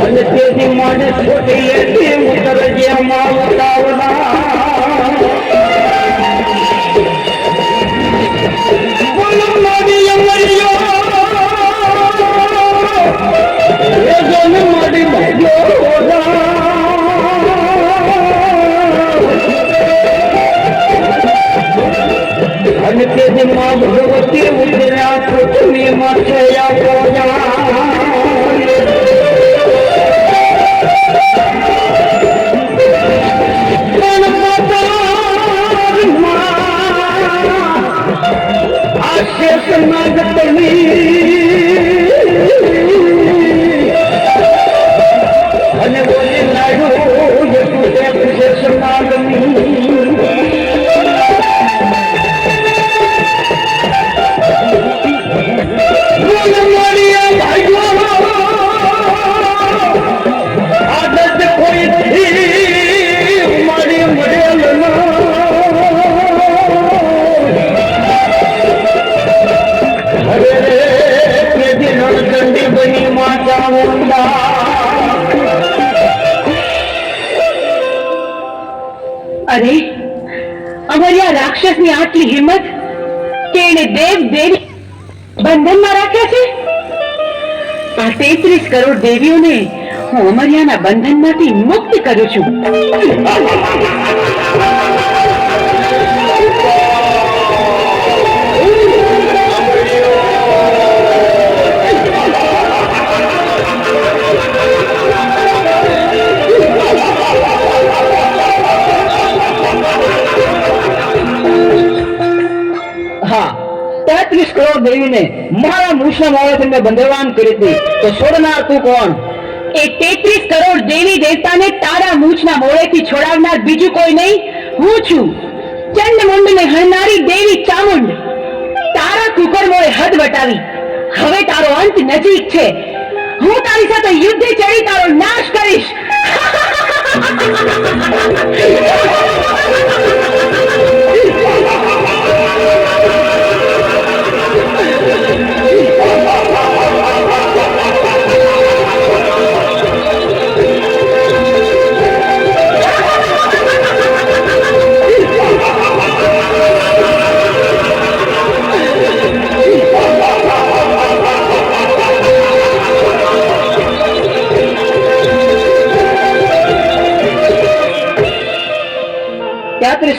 અને તેથી મને છોટી લેતી ઉતર જેમાં ઉતાવળા બોલો મારી અમરિયો એ જોને મારી ભાગ્યો અને તેથી માં ભગવતી ઉતર્યા પૃથ્વીમાં છે અને બોલી લાડુ આદત કોઈ મારી મળેલ બની માતા અરે અમારી આ રાક્ષસની આટલી હિંમત કે એને દેવ દેવી બંધનમાં રાખ્યા છે. આ 33 કરોડ દેવીઓને હું અમરિયાના બંધનમાંથી મુક્ત કરું છું. હા 33 કરોડ દેવીને મારા મૂછના મોડેથી મેં બંધવાન કરી હતી તો છોડનાર તું કોણ? એ 33 કરોડ દેવી દેવતાને તારા મૂછના મોડેથી છોડાવનાર બીજું કોઈ નહીં, હું છું. ચંડમુંડને હણનારી દેવી ચામુંડ. તારા કુકર્મોએ હદ વટાવી. હવે તારો અંત નજીક છે. હું તારી સાથે યુદ્ધે ચડી તારો નાશ કરીશ.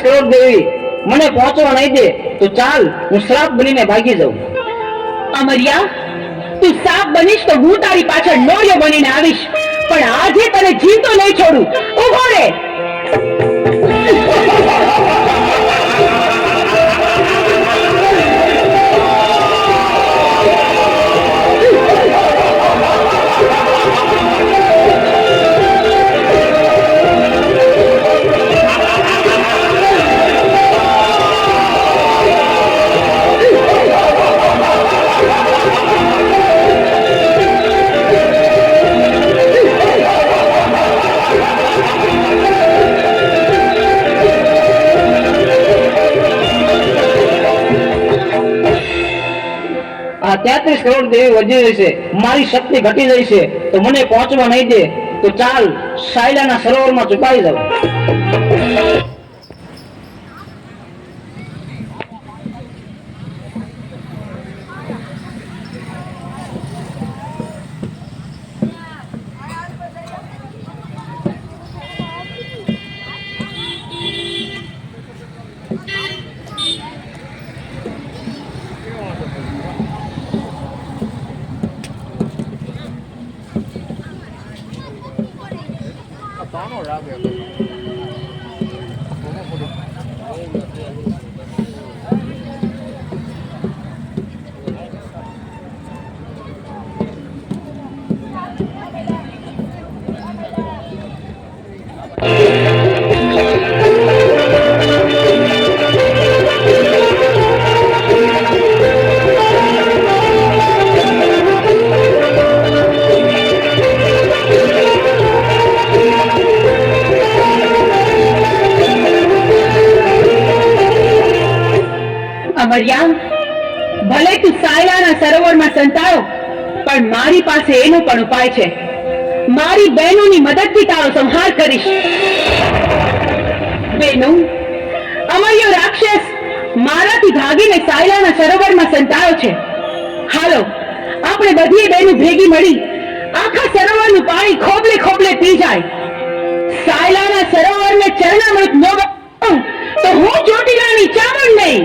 કરોડ દેવી મને પહોંચવા નહીં દે તો ચાલ હું શ્રાપ બનીને ભાગી જાઉં. અમરિયા, તું સાપ બનીશ તો હું તારી પાછળ નોળિયો બનીને આવીશ, પણ આજે તને જીવતો નહીં છોડું. ઉભો રે. આ 33 કરોડ દેવી વધી રહી છે, મારી શક્તિ ઘટી રહી છે, તો મને પહોંચવા નહીં દે તો ચાલ સાયલાના સરોવરમાં છુપાઈ જાઉં. અમર્યા, ભલે તું સાયલાના સરોવરમાં સંતાયો, પણ મારી પાસે એનો પણ ઉપાય છે. મારી બહેનોની મદદથી તારો સંહાર કરીશ. બહેનો, અમર્યો રાક્ષસ મારાથી ભાગીને સાયલાના સરોવરમાં સંતાયો છે. હાલો, આપણે બધી બહેનો ભેગી મળી આખા સરોવરનું પાણી ખોબલે ખોબલે પી જાય. સાયલાના સરોવરને ચરણામૃત ન બનાવું તો હું ચોટીલાની ચામુંડ નહીં.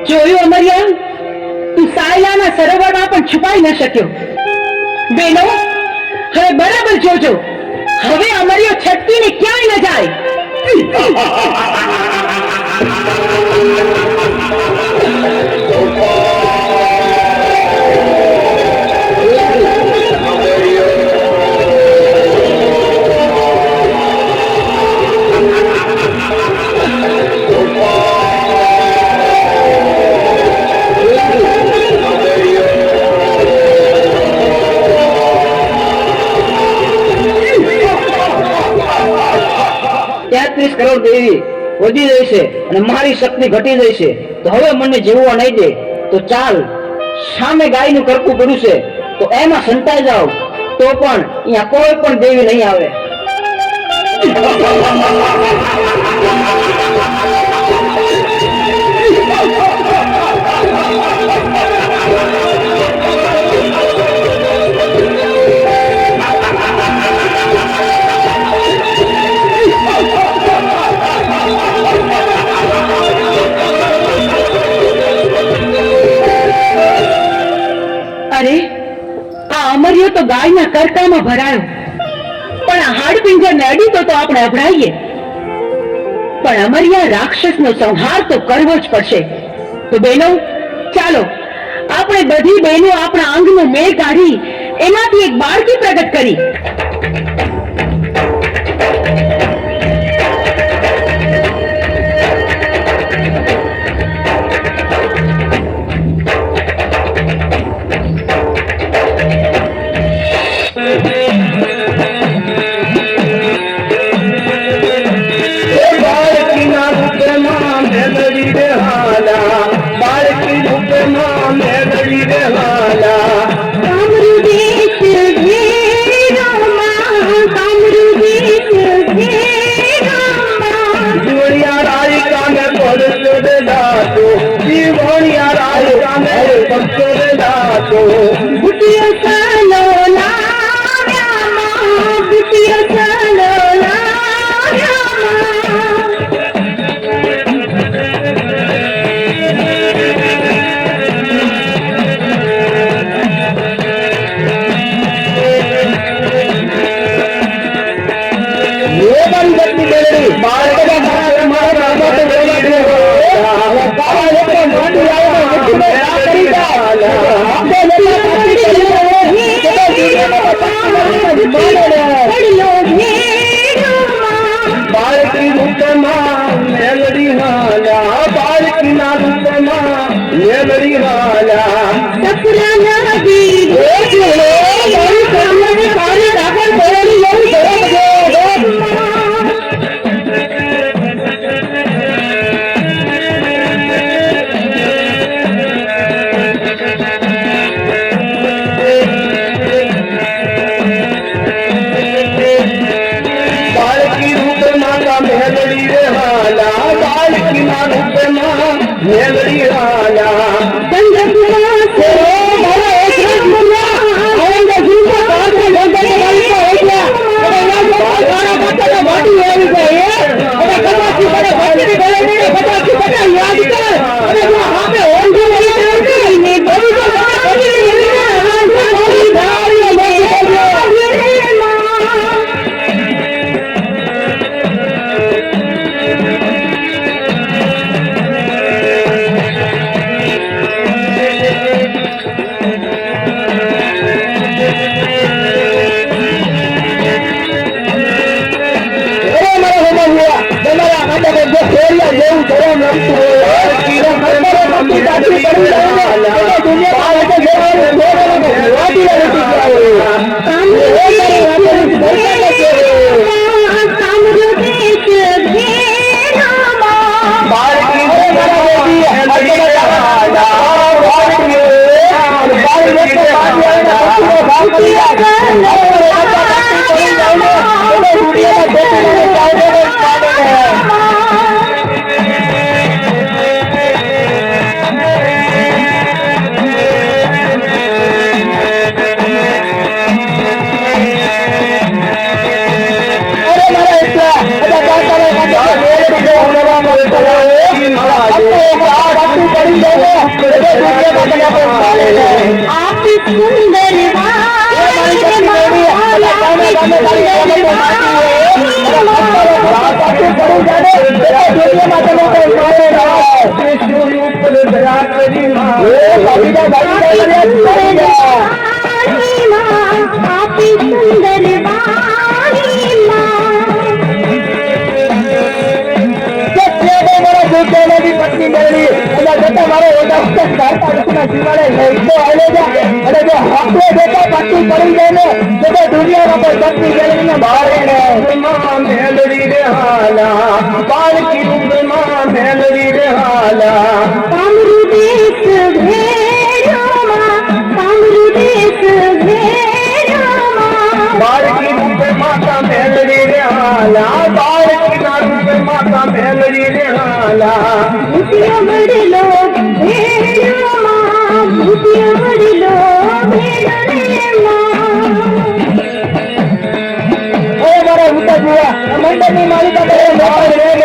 જોયું અમર્યા, તું સાયલાના સરોવરમાં પણ છુપાઈ ન શક્યો. બેનો, હવે બરાબર જોજો, હવે અમર્યો છટકીને ક્યાંય ન જાય. કરોડ દેવી વધી જશે અને મારી શક્તિ ઘટી જશે, તો હવે મને જીવવા નહીં દે. તો ચાલ, સામે ગાયનું કરકું પડ્યું છે, તો એમાં સંતાઈ જાવ, તો પણ અહીંયા કોઈ પણ દેવી નહીં આવે. અરે, આ અમર્યો તો ગાયના કરકામાં ભરાયો, પણ આ હાડપિંજરને અડી તો આપણે અભડાઈએ. પણ અમર્યા રાક્ષસનો સંહાર તો કરવો જ પડશે. તો બહેનો, ચાલો આપણે બધી બહેનો આપણા અંગનો મેળ કાઢી એમાંથી એક બાળકી પ્રગટ કરી. મેલડી હાલા હાલા સપના નદી મારી સામે સારી દાખલ કરેલી બાળકી રૂપ માતા મેલડી રે હાલા બાળકી ના રૂપ માં મેલડી હાલા ચંદ્રપુરા છે મારા એકરપુરા આવંદા જીવતા કાંઠે ગંગા મારી તો એકલા મારા માતાના વાડી આવી ગઈ અને કદાચી મને વાડી ગળે ને કદાચી બધા યાદ કર અને જો આપણે ઓંધો લઈ આવતી ને બહુ તો કરી મારી ધારી પત્ની મેળવી જતા મારો અને જો હાથે જતા પત્ની પડી જાય ને તો દુનિયામાં કોઈ પત્ની મેળવીને બહાર મેલડી રે હાલા બાળકી રૂપમાં મેલડી રે હાલા કામરૂ દેશ ભેરામાં કામરૂ દેશ ભેરામાં બાળકી રૂપે માતા મેલડી રે હાલા બાળકી ના રૂપે માતા મેલડી રે હાલા ભૂતિયો વડીલો ભેરામાં ભૂતિયો વડીલો મંડળની માલિકા મંડળની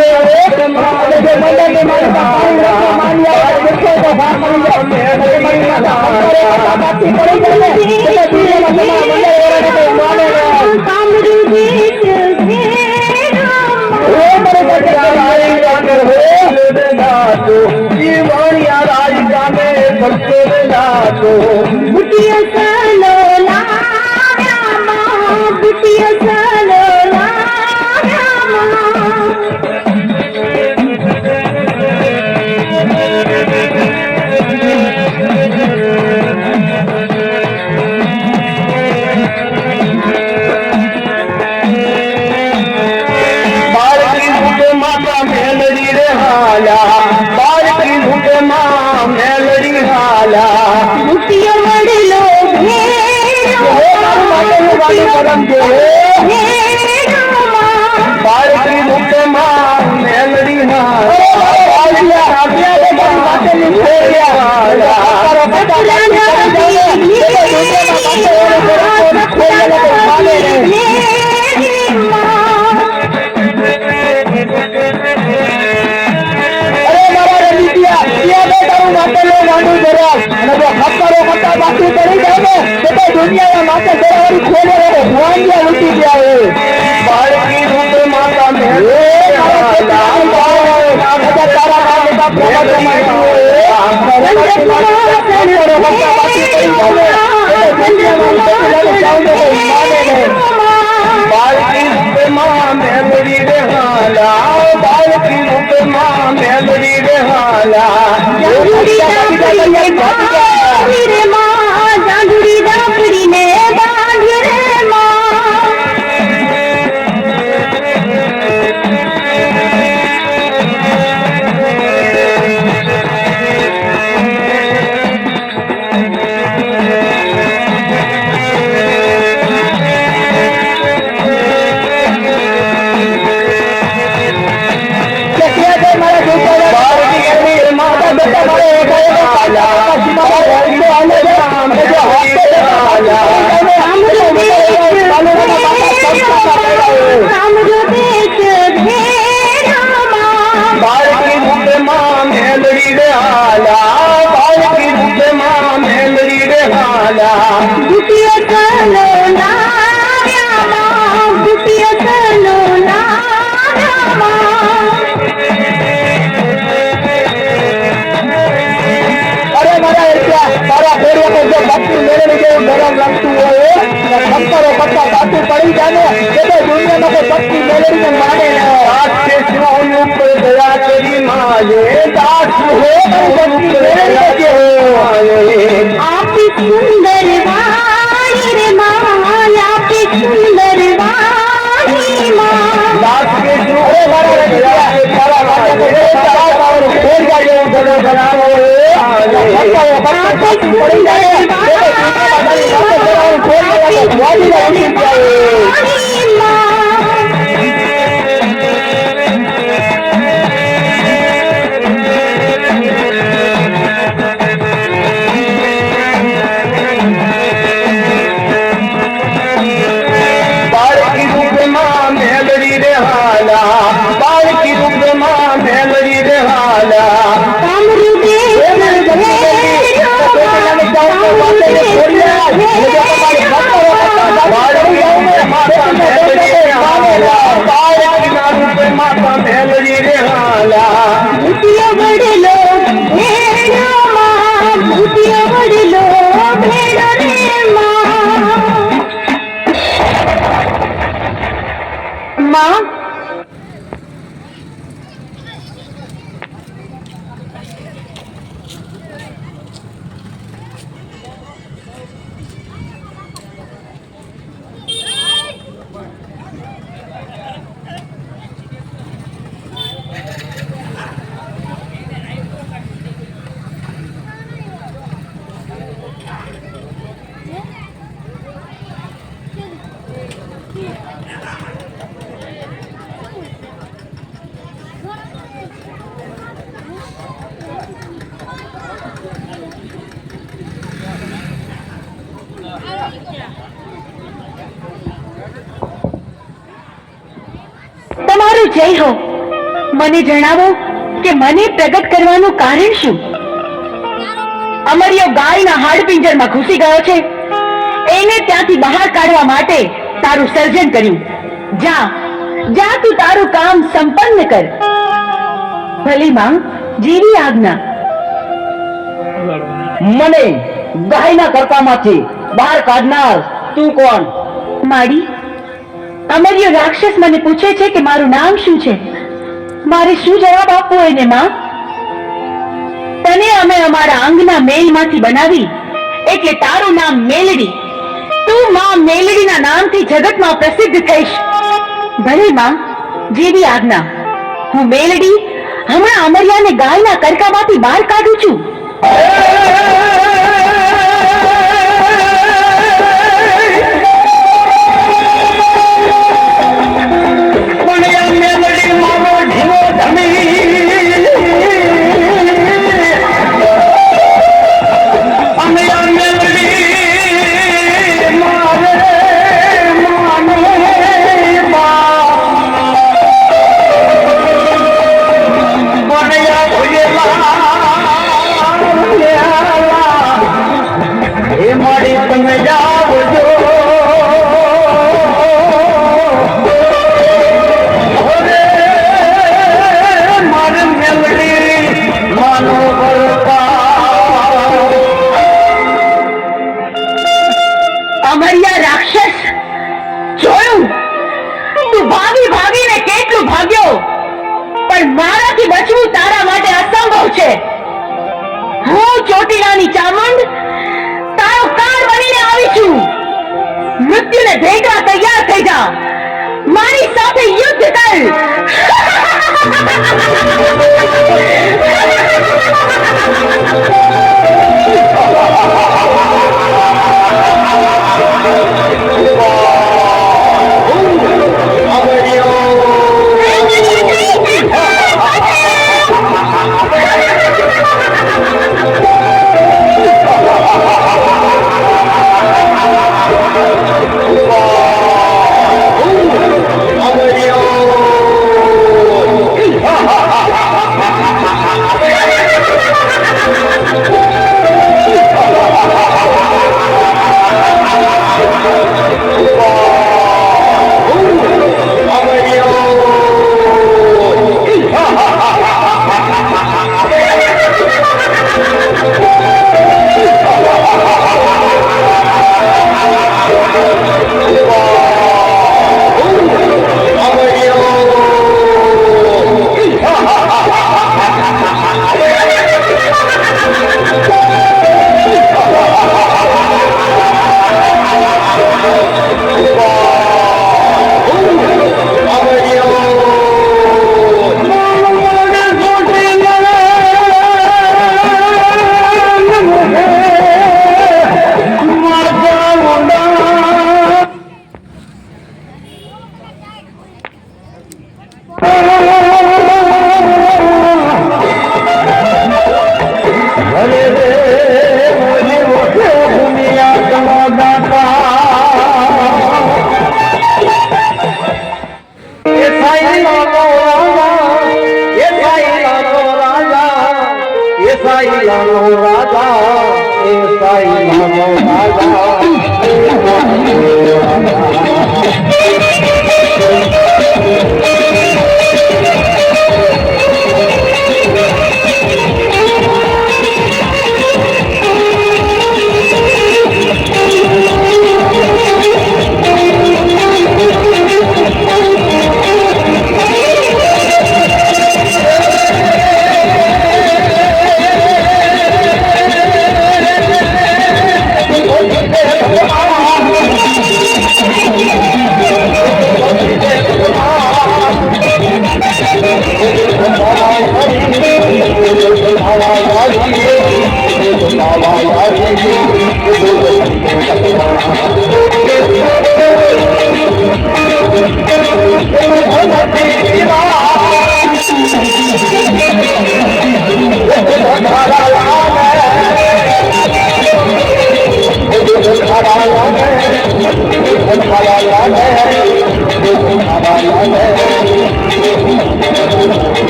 બાળકી રૂપમાં મેલડી દુનિયા માતા જરાવાળી ખોલે ભગવાન લૂટી ગયા બાળકી રૂપ માતા બાળકી રૂપમાં મેલડી રે હાલા બાળકી રૂપમાં મેલડી રે હાલા બાંધી રે માં જાંબુડી ડાકડીને બાંધી રે માં તમારું જય હો. મને જણાવો કે મને પ્રગટ કરવાનું કારણ શું? અમરિયો ગાયના હાડપિંજરમાં ઘૂસી ગયો છે. એને ત્યાંથી બહાર કાઢવા માટે તારું સર્જન કર્યું. જા જા, તું તારું કામ સંપન્ન કર. ભલી માં, જેવી આજ્ઞા. મને ગાયના કરતામાંથી બહાર કાઢનાર તું કોણ? માડી, અમરિયો રાક્ષસ મને પૂછે છે કે મારું નામ શું છે. મારે શું જવાબ આપવો એને માં? તને અમે અમારા અંગના મેલમાંથી બનાવી એટલે તારું નામ મેલડી. તું માં મેલડીના નામથી જગતમાં પ્રસિદ્ધ થઈશ. ભલે માં, જેવી આજ્ઞા. હું મેલડી હમણાં અમરિયાને ગાયના કરકામાંથી બહાર કાઢું છું. અમરિયા રાક્ષસ, જોયું તું ભાગી ભાગીને કેટલું ભાગ્યો, પણ મારાથી બચવું તારા માટે અસંભવ છે. હું ચોટીલાની ચામુંડ મૃત્યુને ભેટવા તૈયાર થઈ જા. મારી સાથે યુદ્ધ કર.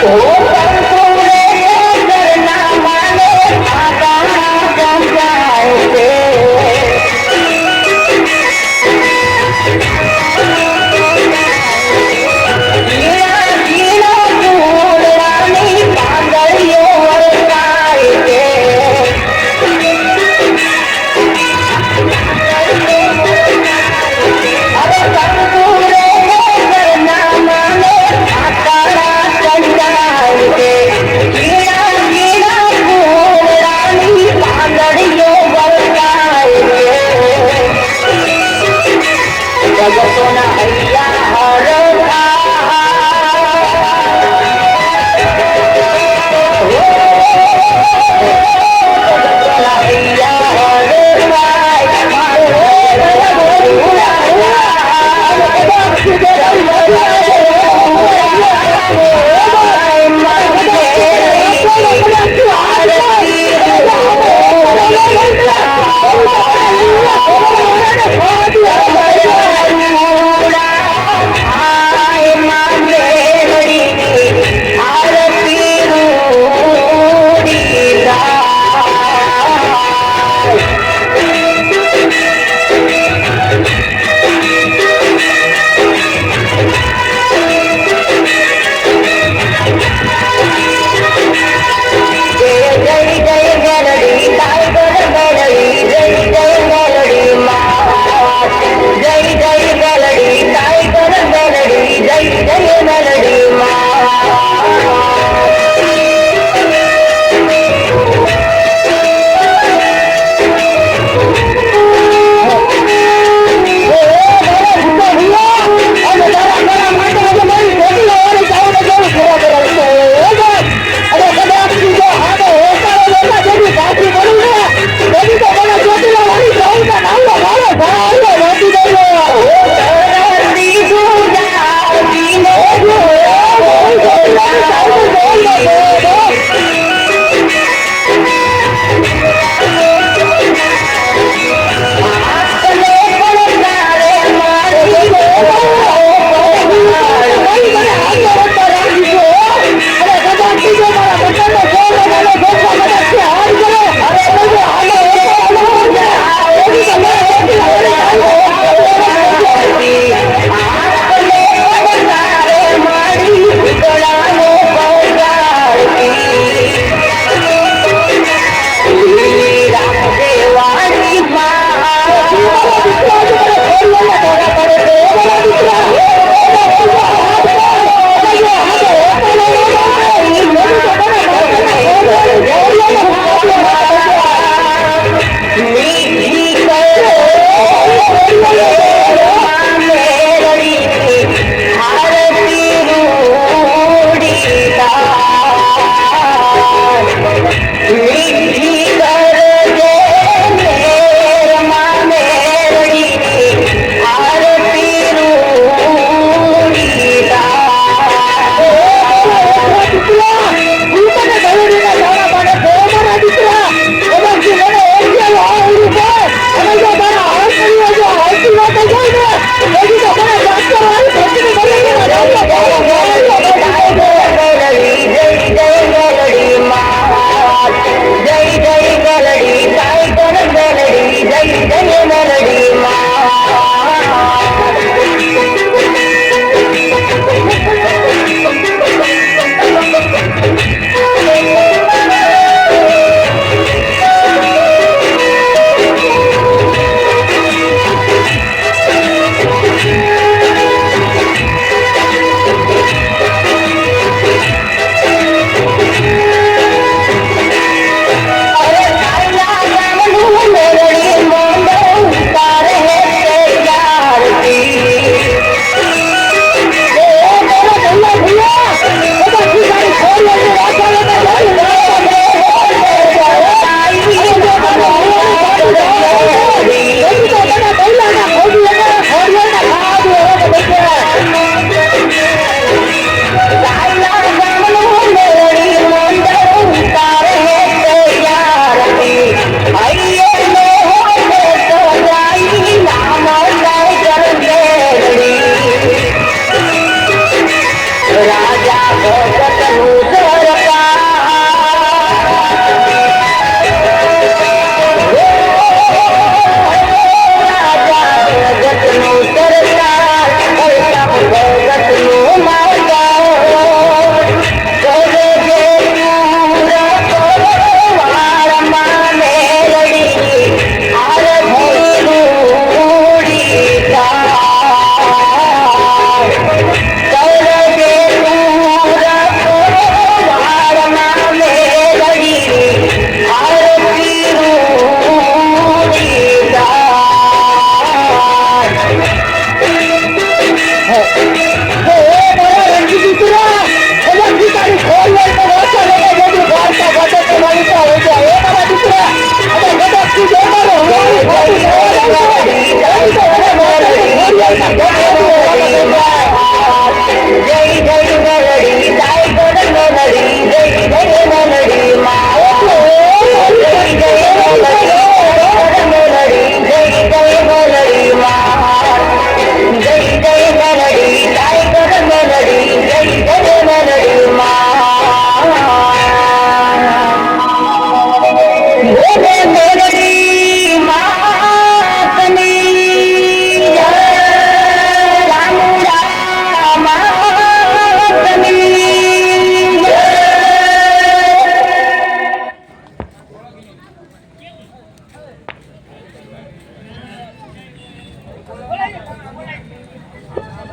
Oh,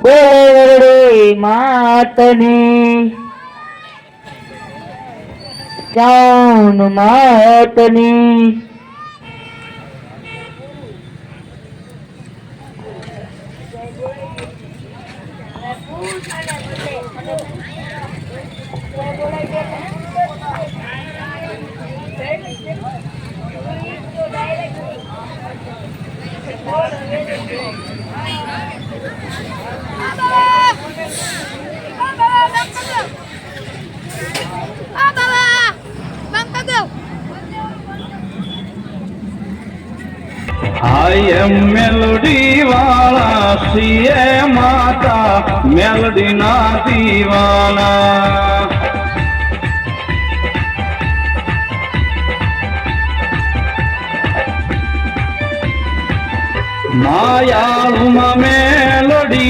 બોલે માતની જાન માતની I am melody wala siye mata melody na diwana Maya melody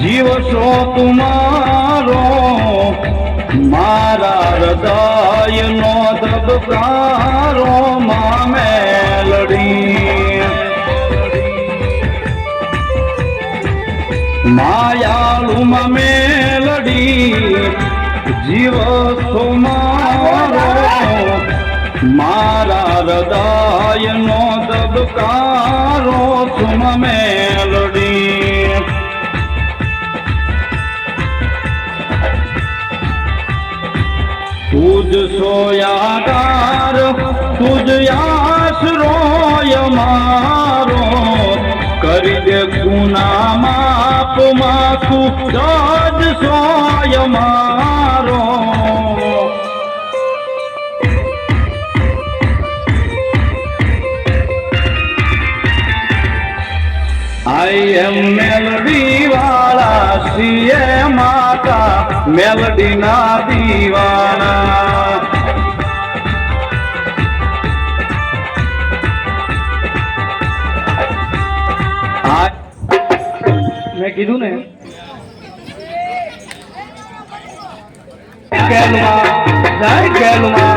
जीव सो तुम्हारो मारा हृदय नो दबकारो मां मेलोडी मायालू मेलोडी जीव तुम्हारो मारा हृदय नो दबकारो तुम मेलोडी तुझ सोयागार तुझ आश्रोय मारो कर दे गुना माप माखू जज सोय मारो I am melody wala siye mata melody na diwana मैं कीधु ने गैलुमा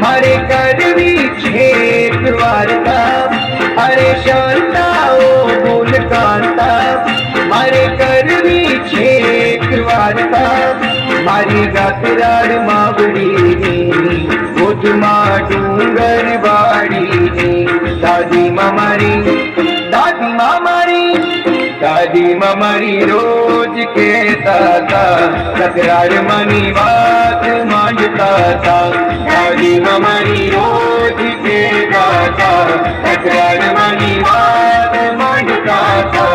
मारे करवी छेक वार्ता अरे शांताओ बोल कांता मारे करवी छेक वार्ता मारी गातराड मावडी गोदमा डूंगर वाडी दादी मामारी दादी मामारी रोज कहता था तकरार मनी बात मांगता था दादी मामारी रोज कहता था तकरार मनी बात मांगता था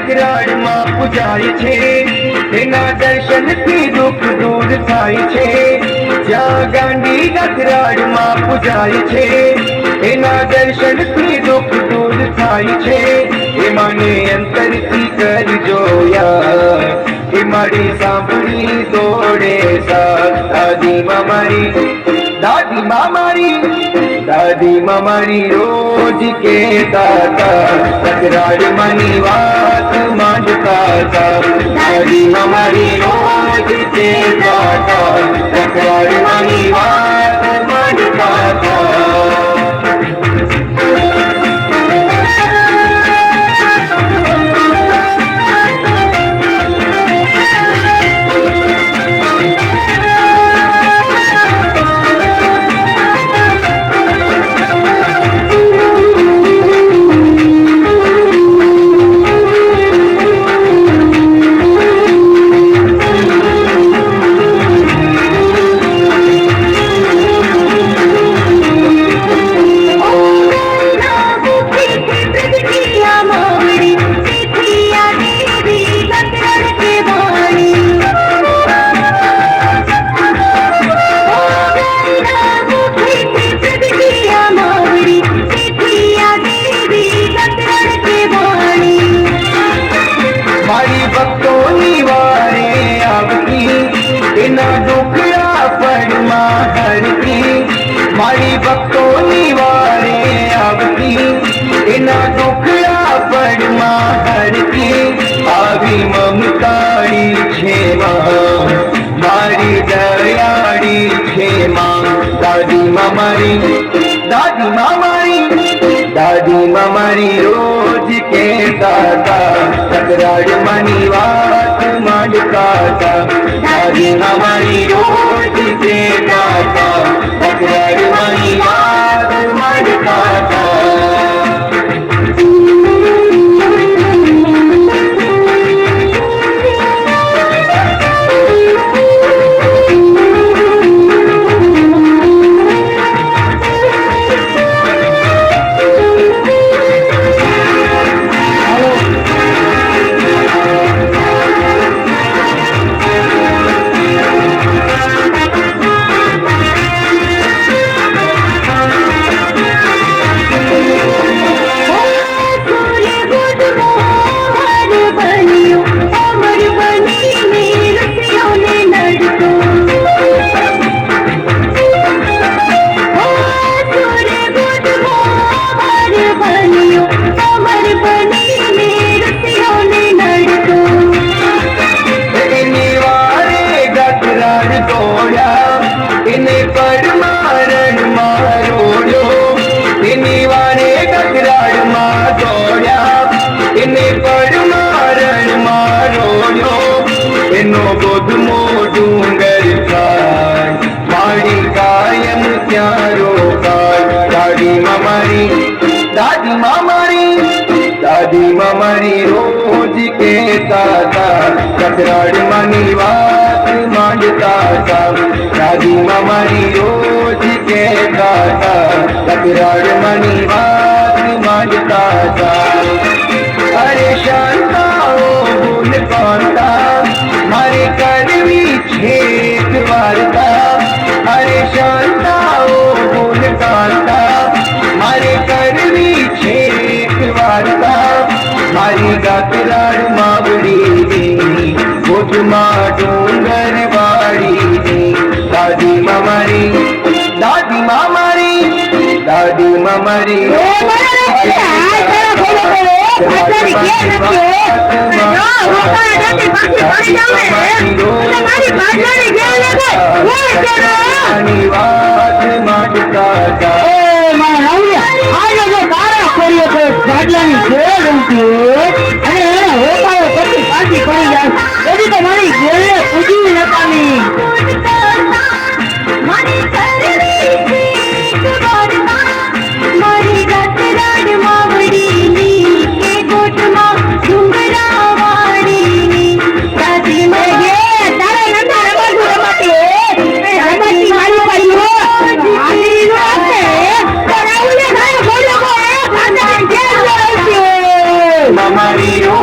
ગજરાડમાં પૂજાય છે એના દર્શનથી દુઃખ દૂર થાય છે જ્યાં ગાંડી ગજરાડમાં પૂજાય છે એના દર્શનથી દુઃખ દૂર થાય છે એ મને અંતરથી કરજો યાર એ મારી સાંભળી દોડે સા દાદી મારી રોજ કહેતા હતા ગજરાડમાંની વાત માંડતા હતા દાદી મારી રોજ કહેતા હતા ગજરાડમાંની વાત માંડતા હતા મારી ભક્તોની વારે આવતી એના દુખડા પડમાં હરતી આવી મમતાળી છે માં મારી દયાળી છે માં દાદીમાં મારી રોજ કહેતા હતા ગજરાડમાંની વાત માંડતા હતા દાદીમાં મારી રોજ કહેતા હતા ગજરાડમાંની વાત માંડતા હતા દાદીમાં મારી રોજ કહેતા હતા ગજરાડમાંની વાત માંડતા હતા દાદીમાં મારી રોજ કહેતા હતા ગજરાડમાંની વાત માંડતા હતા અરે શાંતાઓ ભૂલ કાંતા મારે કરવી છે વાર્તા અરે શાંતાઓ ભૂલ કાંતા મારે કરવી છે વાર્તા મારી ગાજરાડ માવડીની ગોઠમાં ડુંગર વાડીની દાદીમાં મારી વાત માંડતા હતા ગાડલાની ગોળ ગમતી અને એના હોપાયો પછી પાછી પડી જાય તેથી તો મારી ગોળને પૂજી નતાની મારી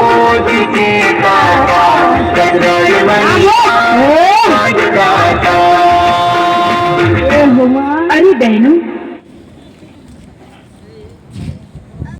બહેનો